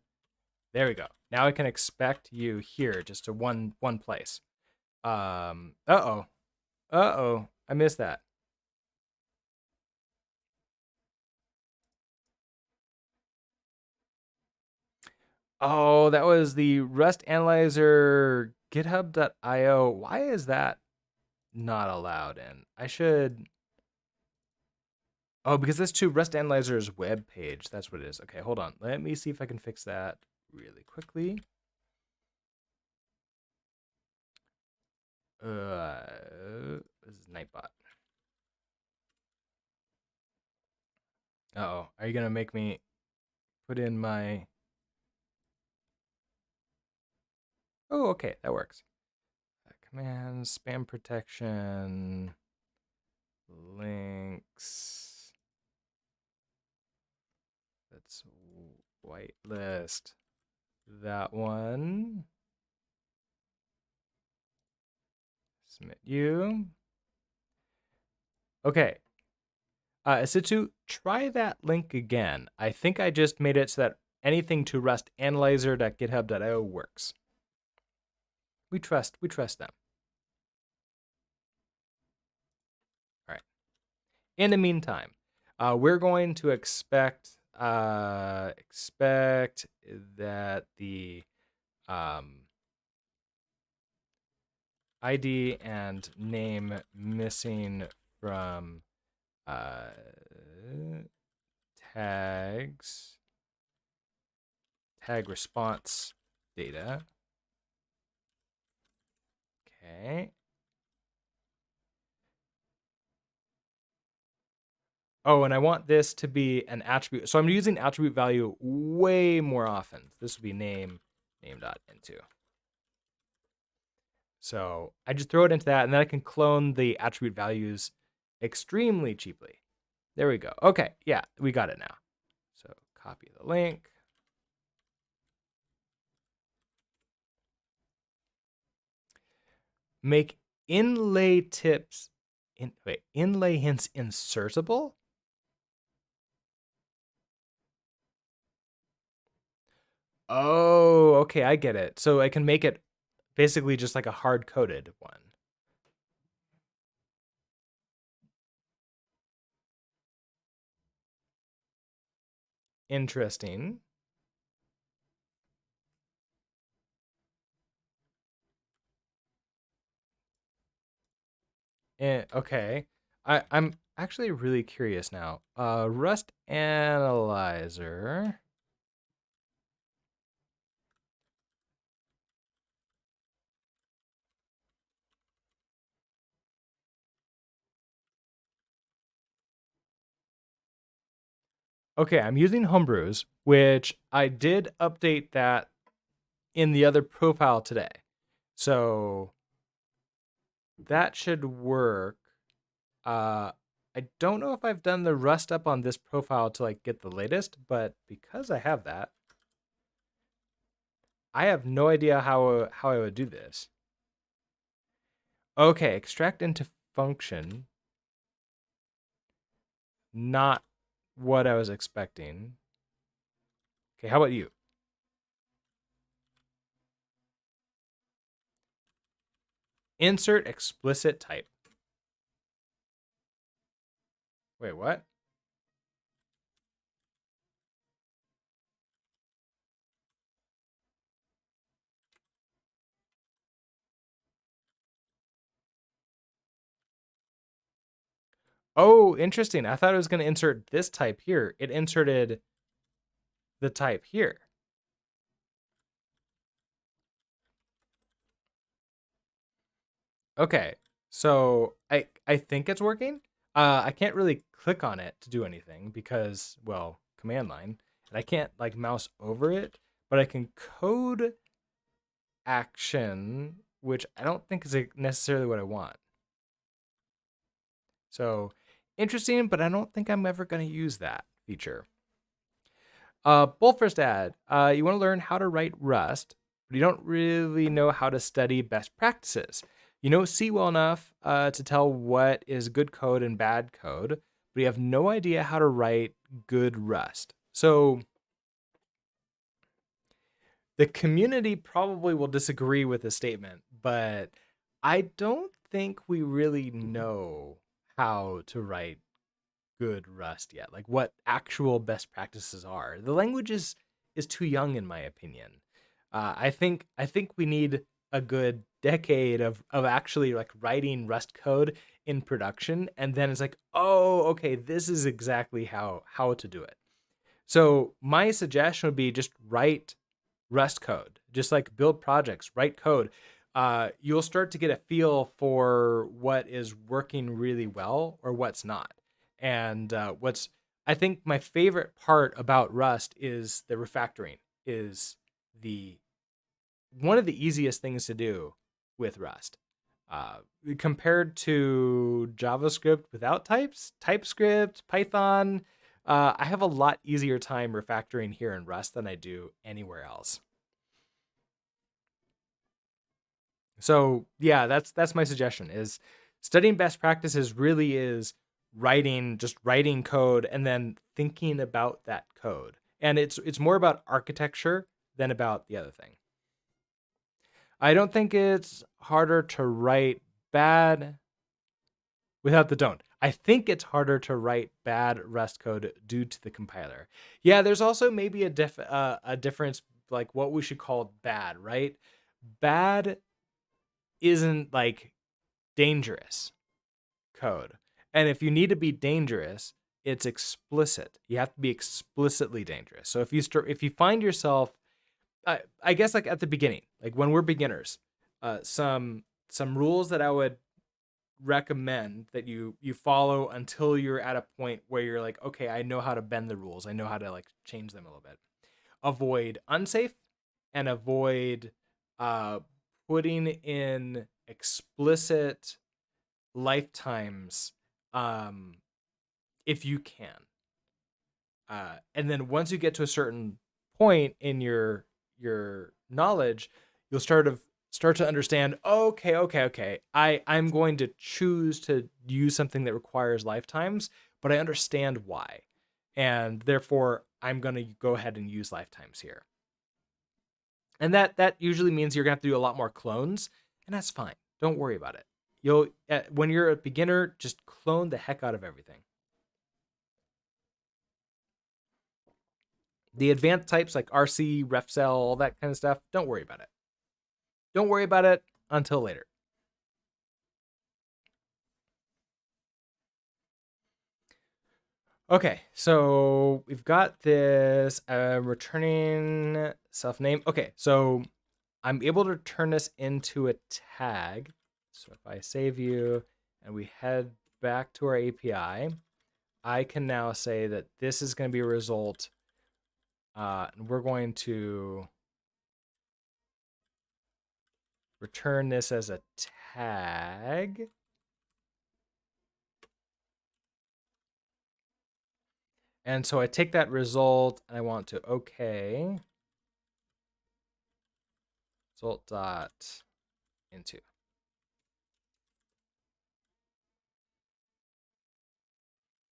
There we go. Now I can expect you here just to one place. Uh-oh. Uh-oh. I missed that. Oh, that was the Rust Analyzer GitHub.io. Why is that not allowed in? I should. Oh, because that's to Rust Analyzer's web page. That's what it is. Okay, hold on. Let me see if I can fix that really quickly. This is Nightbot. Uh-oh. Are you gonna make me put in my? Oh, okay, that works. Command spam protection links. Let's whitelist that one. Submit you. Okay. Situ, try that link again. I think I just made it so that anything to rustanalyzer.github.io works. We trust them. All right. In the meantime, we're going to expect that the ID and name missing from tags tag response data. Okay. Oh, and I want this to be an attribute. So I'm using attribute value way more often. This would be name.into. So I just throw it into that, and then I can clone the attribute values extremely cheaply. There we go. Okay, yeah, we got it now. So copy the link. Make inlay tips, inlay hints insertable? Oh, okay, I get it. So I can make it basically just like a hard-coded one. Interesting. Okay. I'm actually really curious now. Rust analyzer. Okay, I'm using Homebrews, which I did update that in the other profile today. So that should work. Uh, I don't know if I've done the Rust up on this profile to like get the latest, but because I have that, I have no idea how I would do this. Okay, extract into function. Not what I was expecting. Okay, how about you? Insert explicit type. Wait, what? Oh, interesting. I thought it was going to insert this type here. It inserted the type here. Okay, so I think it's working. I can't really click on it to do anything because, well, command line, and I can't like mouse over it, but I can code action, which I don't think is necessarily what I want. So interesting, but I don't think I'm ever going to use that feature. First ad. You want to learn how to write Rust, but you don't really know how to study best practices. You know C well enough to tell what is good code and bad code, but you have no idea how to write good Rust. So the community probably will disagree with the statement, but I don't think we really know how to write good Rust yet. Like what actual best practices are. The language is too young in my opinion. I think we need a good decade of actually like writing Rust code in production, and then it's like, oh, okay, this is exactly how to do it. So my suggestion would be just write Rust code, just like build projects, write code. You'll start to get a feel for what is working really well or what's not. And what's I think my favorite part about Rust is the refactoring. Is the one of the easiest things to do with Rust. Uh, Compared to JavaScript without types, TypeScript, Python, I have a lot easier time refactoring here in Rust than I do anywhere else. So yeah, that's my suggestion is studying best practices really is writing code and then thinking about that code. And it's more about architecture than about the other thing. I don't think it's harder to write bad without the don't. I think it's harder to write bad Rust code due to the compiler. Yeah, there's also maybe a difference like what we should call bad, right? Bad isn't like dangerous code. And if you need to be dangerous, it's explicit. You have to be explicitly dangerous. So if you find yourself, I guess like at the beginning, like when we're beginners, some rules that I would recommend that you follow until you're at a point where you're like, okay, I know how to bend the rules. I know how to like change them a little bit. Avoid unsafe and avoid uh, putting in explicit lifetimes if you can. And then once you get to a certain point in your knowledge, you'll start to understand, okay, I'm going to choose to use something that requires lifetimes, but I understand why. And therefore I'm going to go ahead and use lifetimes here. And that usually means you're going to have to do a lot more clones, and that's fine. Don't worry about it. You'll when you're a beginner, just clone the heck out of everything. The advanced types like RC, RefCell, all that kind of stuff, don't worry about it. Don't worry about it until later. Okay, so we've got this returning self name. Okay, so I'm able to turn this into a tag. So if I save you and we head back to our API, I can now say that this is going to be a result. And we're going to return this as a tag. And so I take that result and I want to okay result dot into.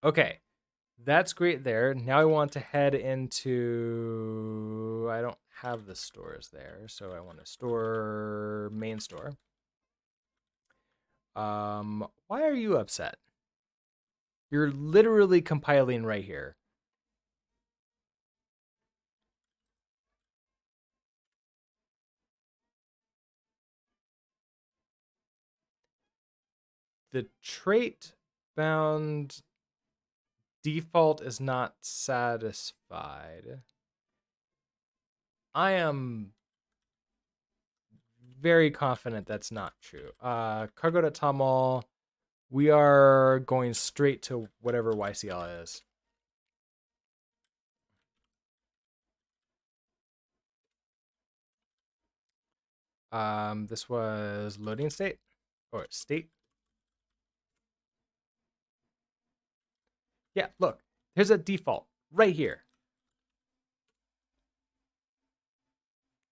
Okay, that's great there. Now I want to head into, I don't have the stores there, so I want to store main store. Why are you upset? You're literally compiling right here. The trait bound default is not satisfied. I am very confident that's not true. Cargo.toml, we are going straight to whatever YCL is. This was loading state or state. Yeah, look, here's a default right here.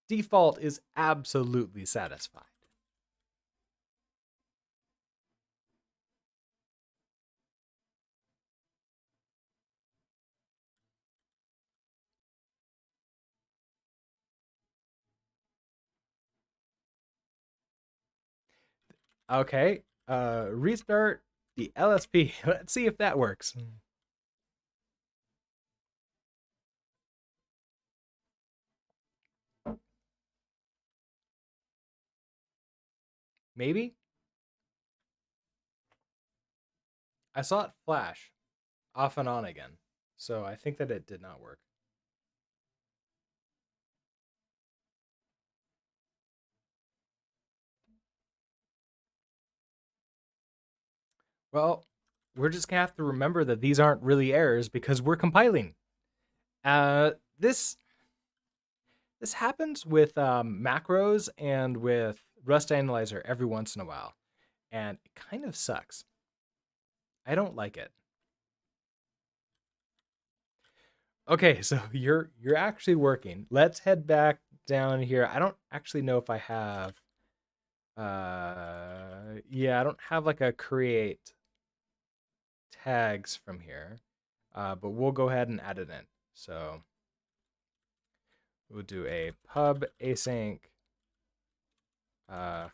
Default is absolutely satisfied. Okay, restart the LSP. Let's see if that works. Maybe? I saw it flash off and on again. So I think that it did not work. Well, we're just gonna have to remember that these aren't really errors because we're compiling. Uh, this this happens with macros and with Rust Analyzer every once in a while, and it kind of sucks. I don't like it. Okay, so you're actually working. Let's head back down here. I don't actually know if I have yeah, I don't have like a create tags from here. But we'll go ahead and add it in. So we'll do a pub async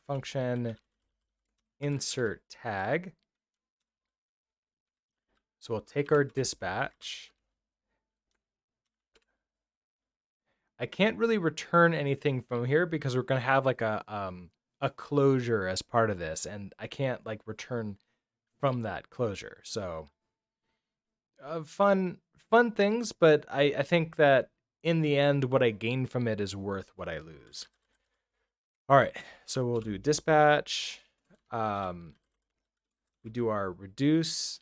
function insert tag. So we'll take our dispatch. I can't really return anything from here because we're gonna have like a closure as part of this, and I can't like return from that closure. So fun things, but I think that in the end, what I gain from it is worth what I lose. All right, so we'll do dispatch. We do our reduce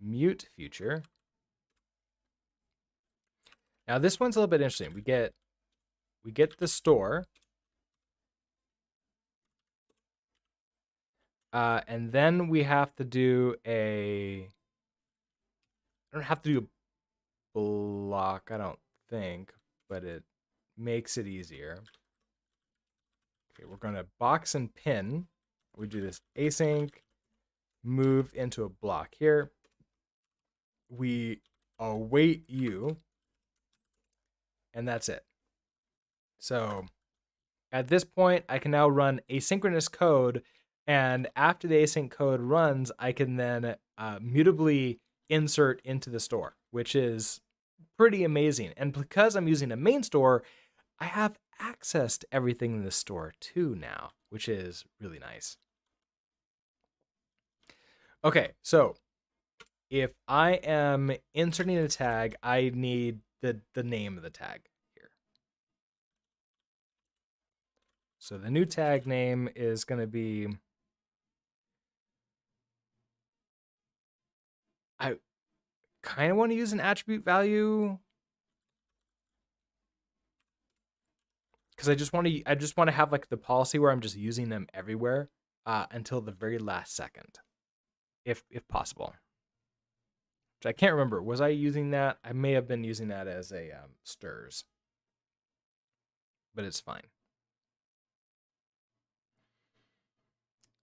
mute future. Now this one's a little bit interesting. We get the store, and then we have to do a. I don't have to do a block, I don't think, but it makes it easier. Okay, we're gonna box and pin. We do this async, move into a block here. We await you, and that's it. So at this point, I can now run asynchronous code, and after the async code runs, I can then mutably insert into the store, which is pretty amazing. And because I'm using a main store, I have access to everything in the store too now, which is really nice. Okay, so if I am inserting a tag, I need the name of the tag here. So the new tag name is going to be, I kind of want to use an attribute value because I just want to have like the policy where I'm just using them everywhere until the very last second, if possible. Which I can't remember. Was I using that? I may have been using that as a stirs, but it's fine.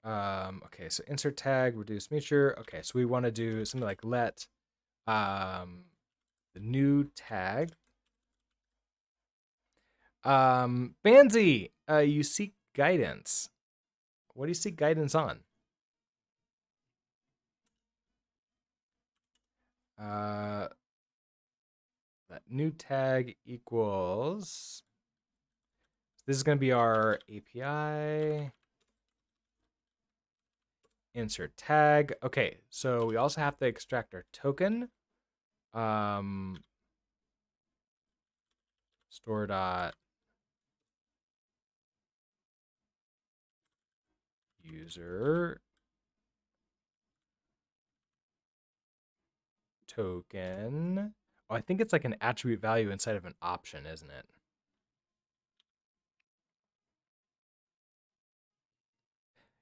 Okay, so insert tag, reduce feature. Okay, so we want to do something like let the new tag. Banzi, you seek guidance. What do you seek guidance on? That new tag equals. This is going to be our API. Insert tag. Okay, so we also have to extract our token. Store dot user token. Oh, I think it's like an attribute value inside of an option, isn't it?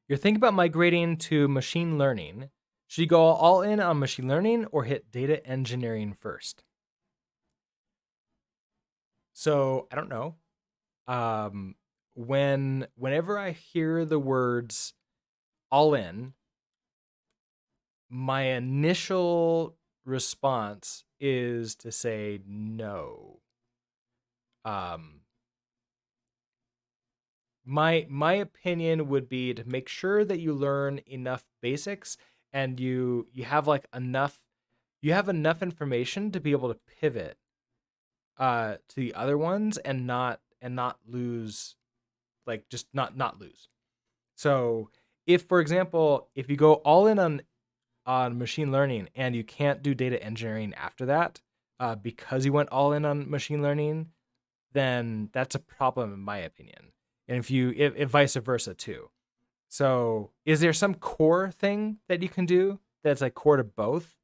You're thinking about migrating to machine learning. Should you go all in on machine learning or hit data engineering first? So I don't know. Whenever I hear the words all in, my initial response is to say no. My opinion would be to make sure that you learn enough basics and you have like enough information to be able to pivot to the other ones and not lose, like just not lose. So if, for example, if you go all in on machine learning and you can't do data engineering after that because you went all in on machine learning, then that's a problem in my opinion. And if vice versa too. So is there some core thing that you can do that's like core to both?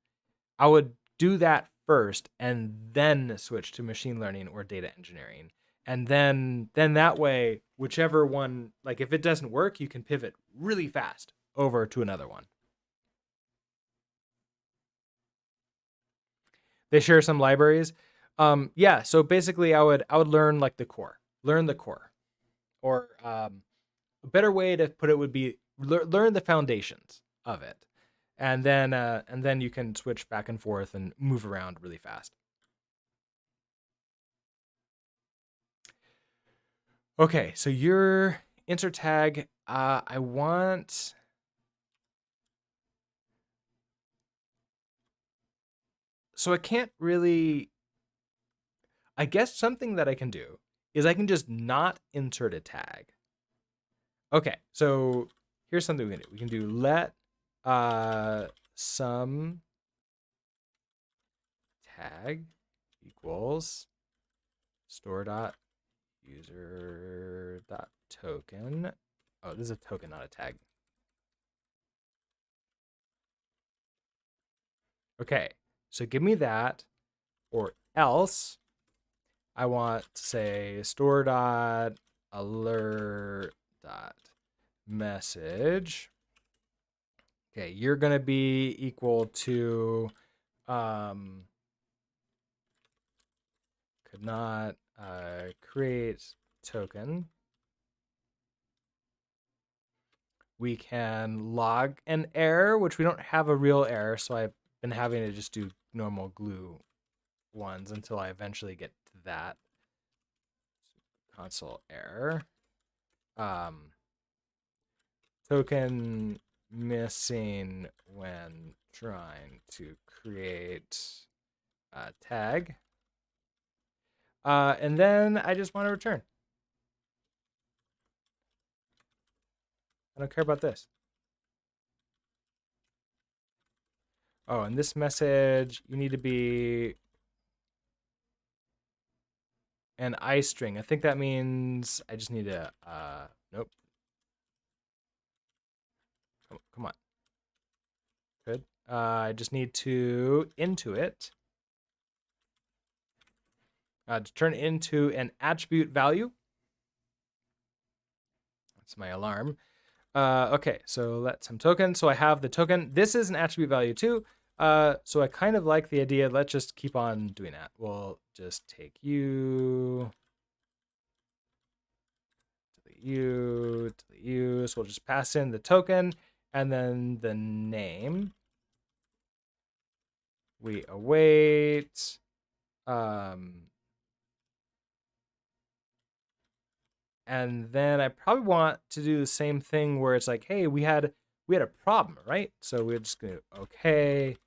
I would do that first and then switch to machine learning or data engineering. And then that way, whichever one, like if it doesn't work, you can pivot really fast over to another one. They share some libraries. Yeah, so basically I would learn like the core. Learn the core. Or a better way to put it would be learn the foundations of it. And then you can switch back and forth and move around really fast. Okay, so your insert tag, I want. So I can't really. I guess something that I can do is I can just not insert a tag. Okay, so here's something we can do. We can do let some tag equals store dot user dot token. Oh, this is a token, not a tag. Okay, so give me that, or else I want to say store dot alert dot message. Okay, you're gonna be equal to could not create token. We can log an error, which we don't have a real error, so I've been having to just do normal glue ones until I eventually get to that. Console error. Token missing when trying to create a tag. And then I just want to return. I don't care about this. Oh, and this message, you need to be an I string. I think that means I just need to, nope. Come on. Good. I just need to into it to turn into an attribute value. That's my alarm. Okay, so let some token. So I have the token. This is an attribute value too. So I kind of like the idea. Let's just keep on doing that. We'll just take you, delete you, delete you. So we'll just pass in the token and then the name. We await. And then I probably want to do the same thing where it's like, hey, we had a problem, right? So we're just gonna okay.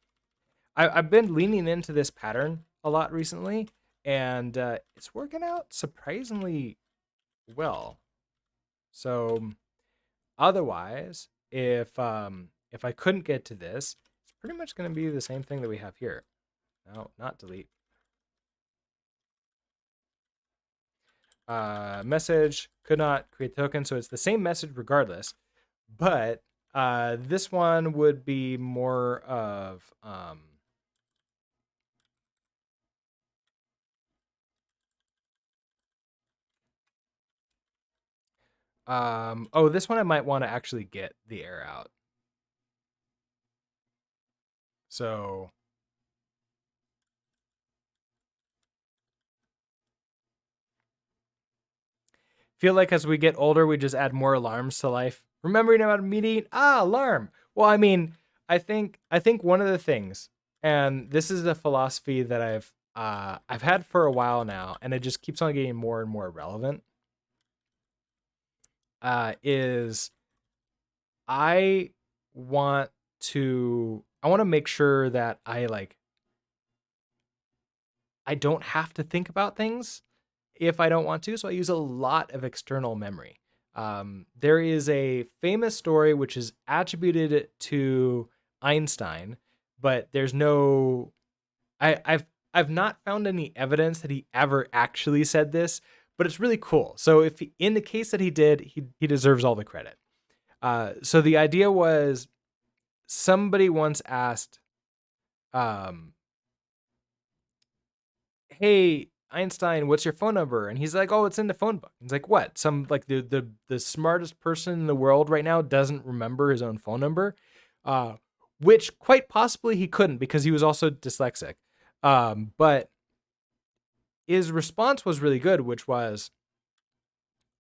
I've been leaning into this pattern a lot recently, and it's working out surprisingly well. So otherwise, if I couldn't get to this, it's pretty much going to be the same thing that we have here. No, not delete. Message could not create the token, so it's the same message regardless. But this one would be more of oh, this one I might want to actually get the error out. So feel like as we get older, we just add more alarms to life. Remembering about a meeting, alarm. Well, I mean, I think one of the things, and this is a philosophy that I've had for a while now, and it just keeps on getting more and more relevant. Is I want I want to make sure that I don't have to think about things if I don't want to. So I use a lot of external memory. There is a famous story which is attributed to Einstein, but there's no. I've not found any evidence that he ever actually said this, but it's really cool. So if in the case that he did, he deserves all the credit. So the idea was somebody once asked, um, hey Einstein, what's your phone number? And he's like, oh, it's in the phone book. He's like, what? Some like the smartest person in the world right now doesn't remember his own phone number, uh, which quite possibly he couldn't because he was also dyslexic. But his response was really good, which was,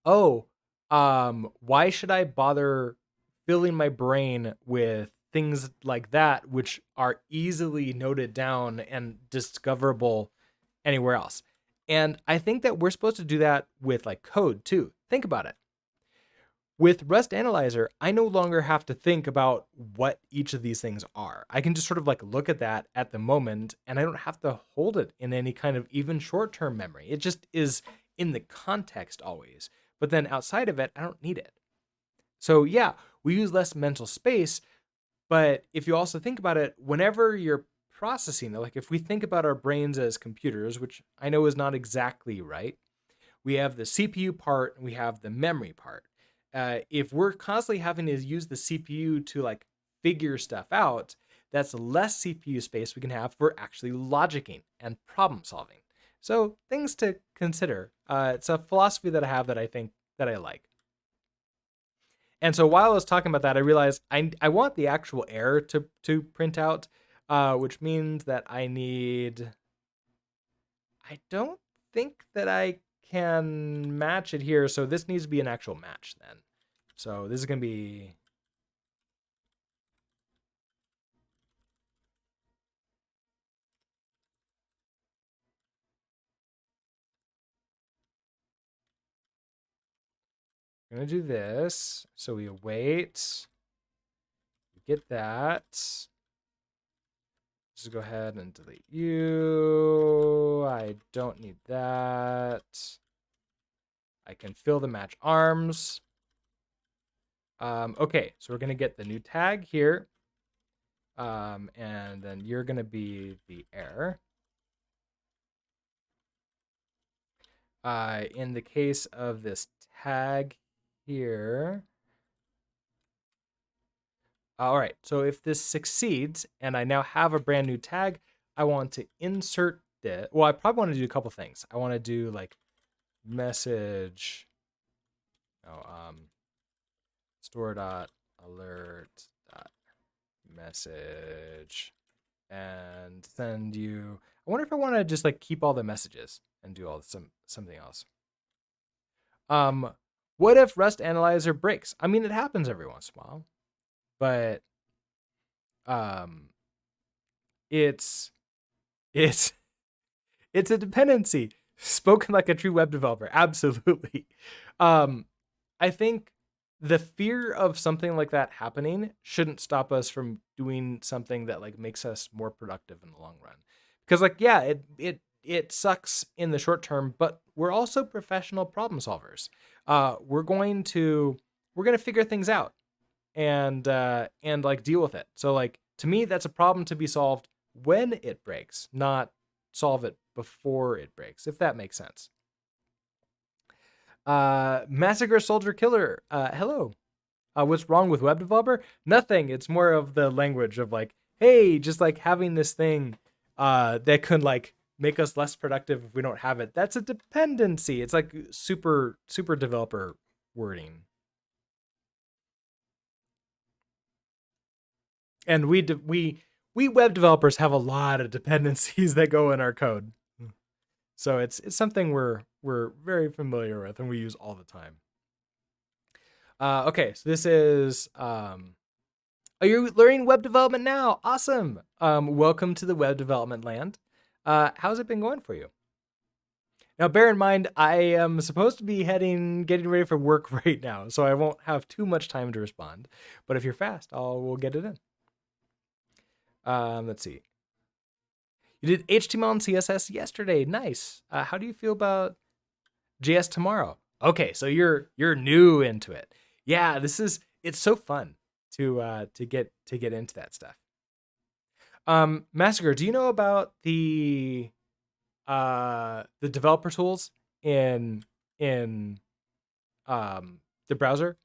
oh, why should I bother filling my brain with things like that, which are easily noted down and discoverable anywhere else? And I think that we're supposed to do that with like code too. Think about it. With Rust Analyzer, I no longer have to think about what each of these things are. I can just sort of like look at that at the moment and I don't have to hold it in any kind of even short term memory. It just is in the context always. But then outside of it, I don't need it. So yeah, we use less mental space. But if you also think about it, whenever you're processing, like if we think about our brains as computers, which I know is not exactly right, we have the CPU part and we have the memory part. If we're constantly having to use the CPU to like figure stuff out, that's less CPU space we can have for actually logicking and problem solving. So things to consider. It's a philosophy that I have that I think that I like. And so while I was talking about that, I realized I want the actual error to print out, which means that I don't think that I can match it here, so this needs to be an actual match then. So this is gonna be gonna do this. So we await, we get that. Just go ahead and delete you. I don't need that. I can fill the match arms. Okay, so we're gonna get the new tag here. And then you're going to be the error. In the case of this tag here, all right, so if this succeeds and I now have a brand new tag, I want to insert it. Well, I probably want to do a couple things. I want to do like message, oh, store dot alert dot message and send you. I wonder if I want to just like keep all the messages and do all something else. What if Rust Analyzer breaks? I mean, it happens every once in a while, but um, it's it's it's a dependency. Spoken like a true web developer, absolutely. Um, I think the fear of something like that happening shouldn't stop us from doing something that like makes us more productive in the long run. Because like yeah, it sucks in the short term, but we're also professional problem solvers. We're going to figure things out and like deal with it. So like to me, that's a problem to be solved when it breaks, not solve it before it breaks, if that makes sense. Massacre Soldier Killer. Hello. What's wrong with web developer? Nothing. It's more of the language of like, hey, just like having this thing that could like make us less productive if we don't have it. That's a dependency. It's like super developer wording. And we web developers have a lot of dependencies that go in our code. So it's something we're very familiar with and we use all the time. Okay, so this is oh, you're learning web development now. Awesome. Welcome to the web development land. How's it been going for you? Now, bear in mind, I am supposed to be getting ready for work right now, so I won't have too much time to respond. But if you're fast, we'll get it in. Let's see. You did HTML and CSS yesterday. Nice. How do you feel about JS tomorrow? Okay, so you're new into it. Yeah, it's so fun to get into that stuff. Massacre, do you know about the developer tools in the browser?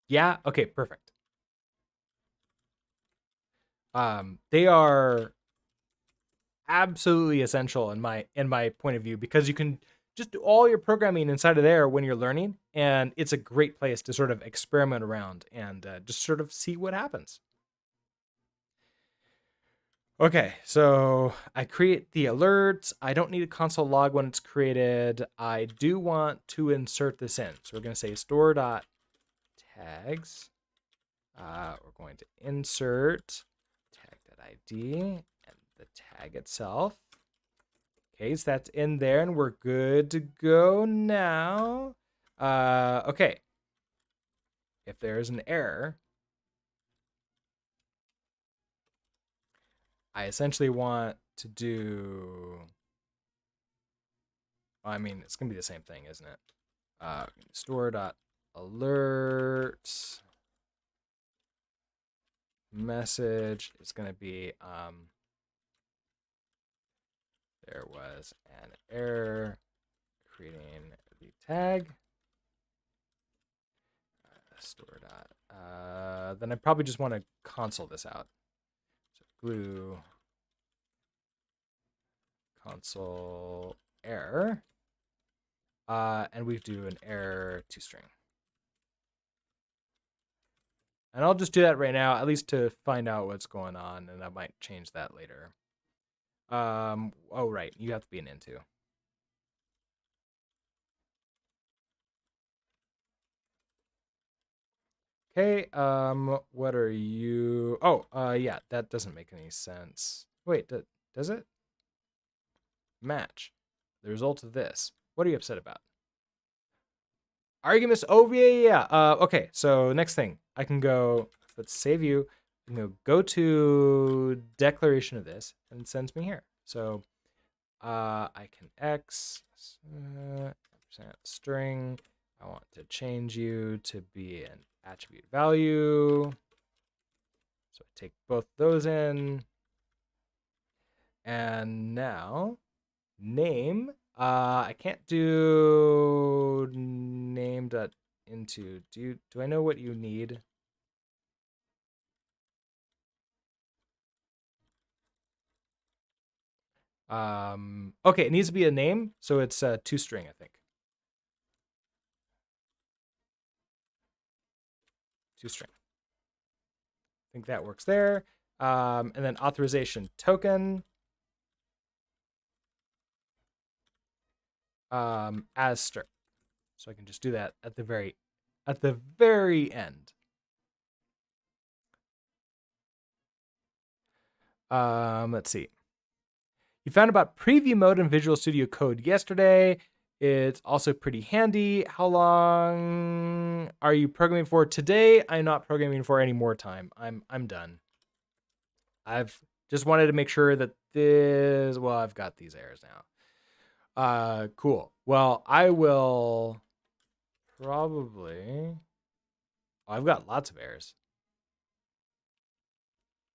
Yeah. Okay. Perfect. They are absolutely essential in my point of view because you can just do all your programming inside of there when you're learning, and it's a great place to sort of experiment around and just sort of see what happens. Okay, so I create the alerts. I don't need a console log when it's created. I do want to insert this in. So we're going to say store.tags. We're going to insert tag.id and the tag itself. Okay, so that's in there and we're good to go now. Okay. If there's an error, I essentially want to do, I mean, it's going to be the same thing, isn't it? Store.alert message is going to be there was an error creating the tag. Store dot. Then I probably just want to console this out. So glue console error. And we do an error toString. And I'll just do that right now, at least to find out what's going on, and I might change that later. Oh, right, you have to be an into. Okay, what are you? Oh, yeah, that doesn't make any sense. Wait, does it? Match the result of this. What are you upset about? Arguments. Oh, yeah. Okay, so next thing. I can go, let's save you. I can go to declaration of this, and it sends me here. So I can X string. I want to change you to be an attribute value. So I take both those in. And now name. I can't do name dot into. Do I know what you need? Okay, it needs to be a name, so it's a toString, I think. toString. I think that works there. And then authorization token as string. So I can just do that at the very end. Let's see. You found about preview mode in Visual Studio Code yesterday. It's also pretty handy. How long are you programming for today? I'm not programming for any more time. I'm done. I've just wanted to make sure that I've got these errors now. Cool. Well, I will probably. I've got lots of errors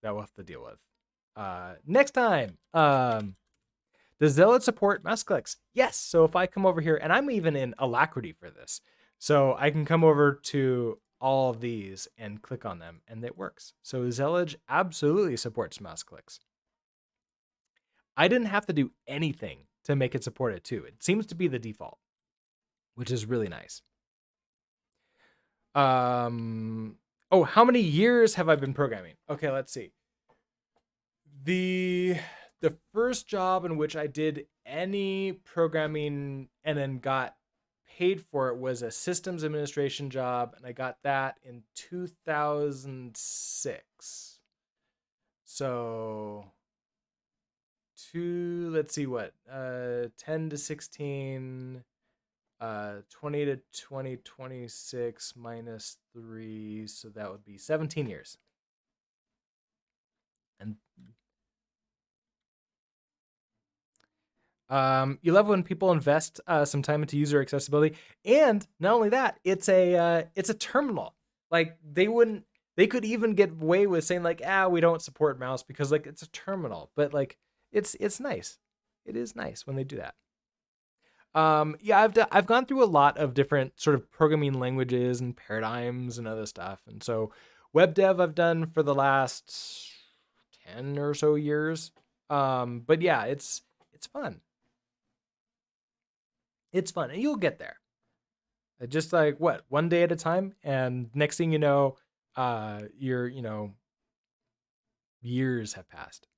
that we'll have to deal with. Next time. Does Zealot support mouse clicks? Yes. So if I come over here, and I'm even in Alacrity for this, so I can come over to all of these and click on them, and it works. So Zealot absolutely supports mouse clicks. I didn't have to do anything to make it support it too. It seems to be the default, which is really nice. How many years have I been programming? Okay, let's see. The first job in which I did any programming and then got paid for it was a systems administration job, and I got that in 2006. So let's see what, 10 to 16, 20 to 20, 26 minus 3, so that would be 17 years. And you love when people invest some time into user accessibility, and not only that, it's a terminal. Like they could even get away with saying like, we don't support mouse because like it's a terminal, but like it's nice. It is nice when they do that. I've gone through a lot of different sort of programming languages and paradigms and other stuff, and so web dev I've done for the last 10 or so years. But yeah, it's fun. It's fun, and you'll get there. Just like one day at a time, and next thing you know, years have passed.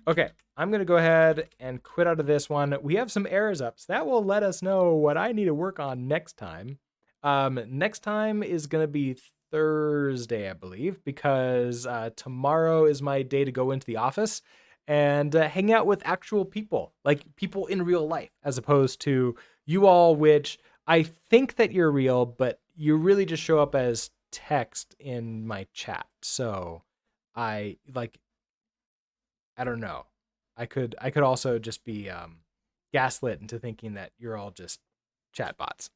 Okay, I'm gonna go ahead and quit out of this one. We have some errors up, so that will let us know what I need to work on next time. Next time is gonna be Thursday, I believe, because tomorrow is my day to go into the office and hang out with actual people, like people in real life, as opposed to you all, which I think that you're real, but you really just show up as text in my chat. So I don't know. I could also just be gaslit into thinking that you're all just chatbots.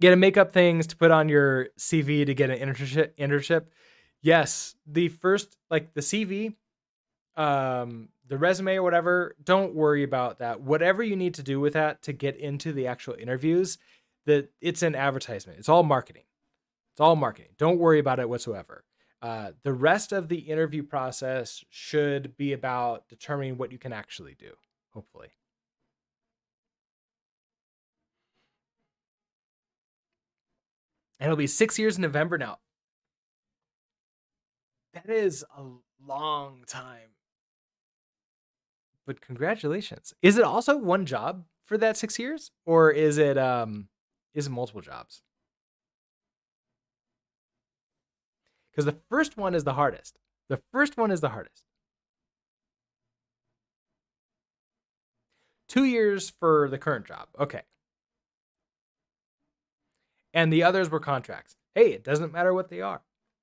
Get to make up things to put on your CV to get an internship. Yes, the first, like the CV, the resume or whatever, don't worry about that. Whatever you need to do with that to get into the actual interviews, that it's an advertisement. It's all marketing. It's all marketing. Don't worry about it whatsoever. The rest of the interview process should be about determining what you can actually do, hopefully. And it'll be 6 years in November now. That is a long time. But congratulations. Is it also one job for that 6 years? Or is it multiple jobs? Because the first one is the hardest. 2 years for the current job. Okay. And the others were contracts. Hey, it doesn't matter what they are.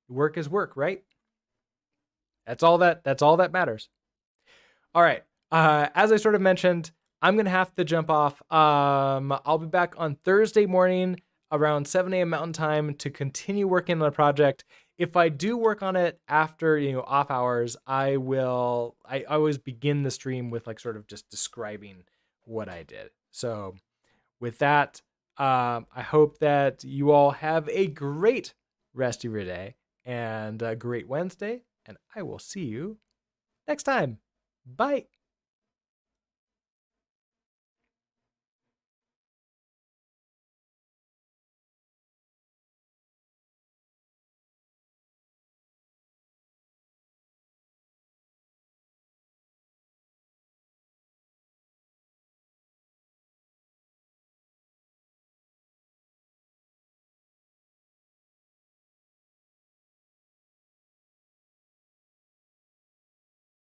Work is work, right? That's all that matters. All right. As I sort of mentioned, I'm gonna have to jump off. I'll be back on Thursday morning around 7 a.m. Mountain Time to continue working on the project. If I do work on it after off hours, I will. I always begin the stream with like sort of just describing what I did. So with that, I hope that you all have a great rest of your day and a great Wednesday, and I will see you next time. Bye.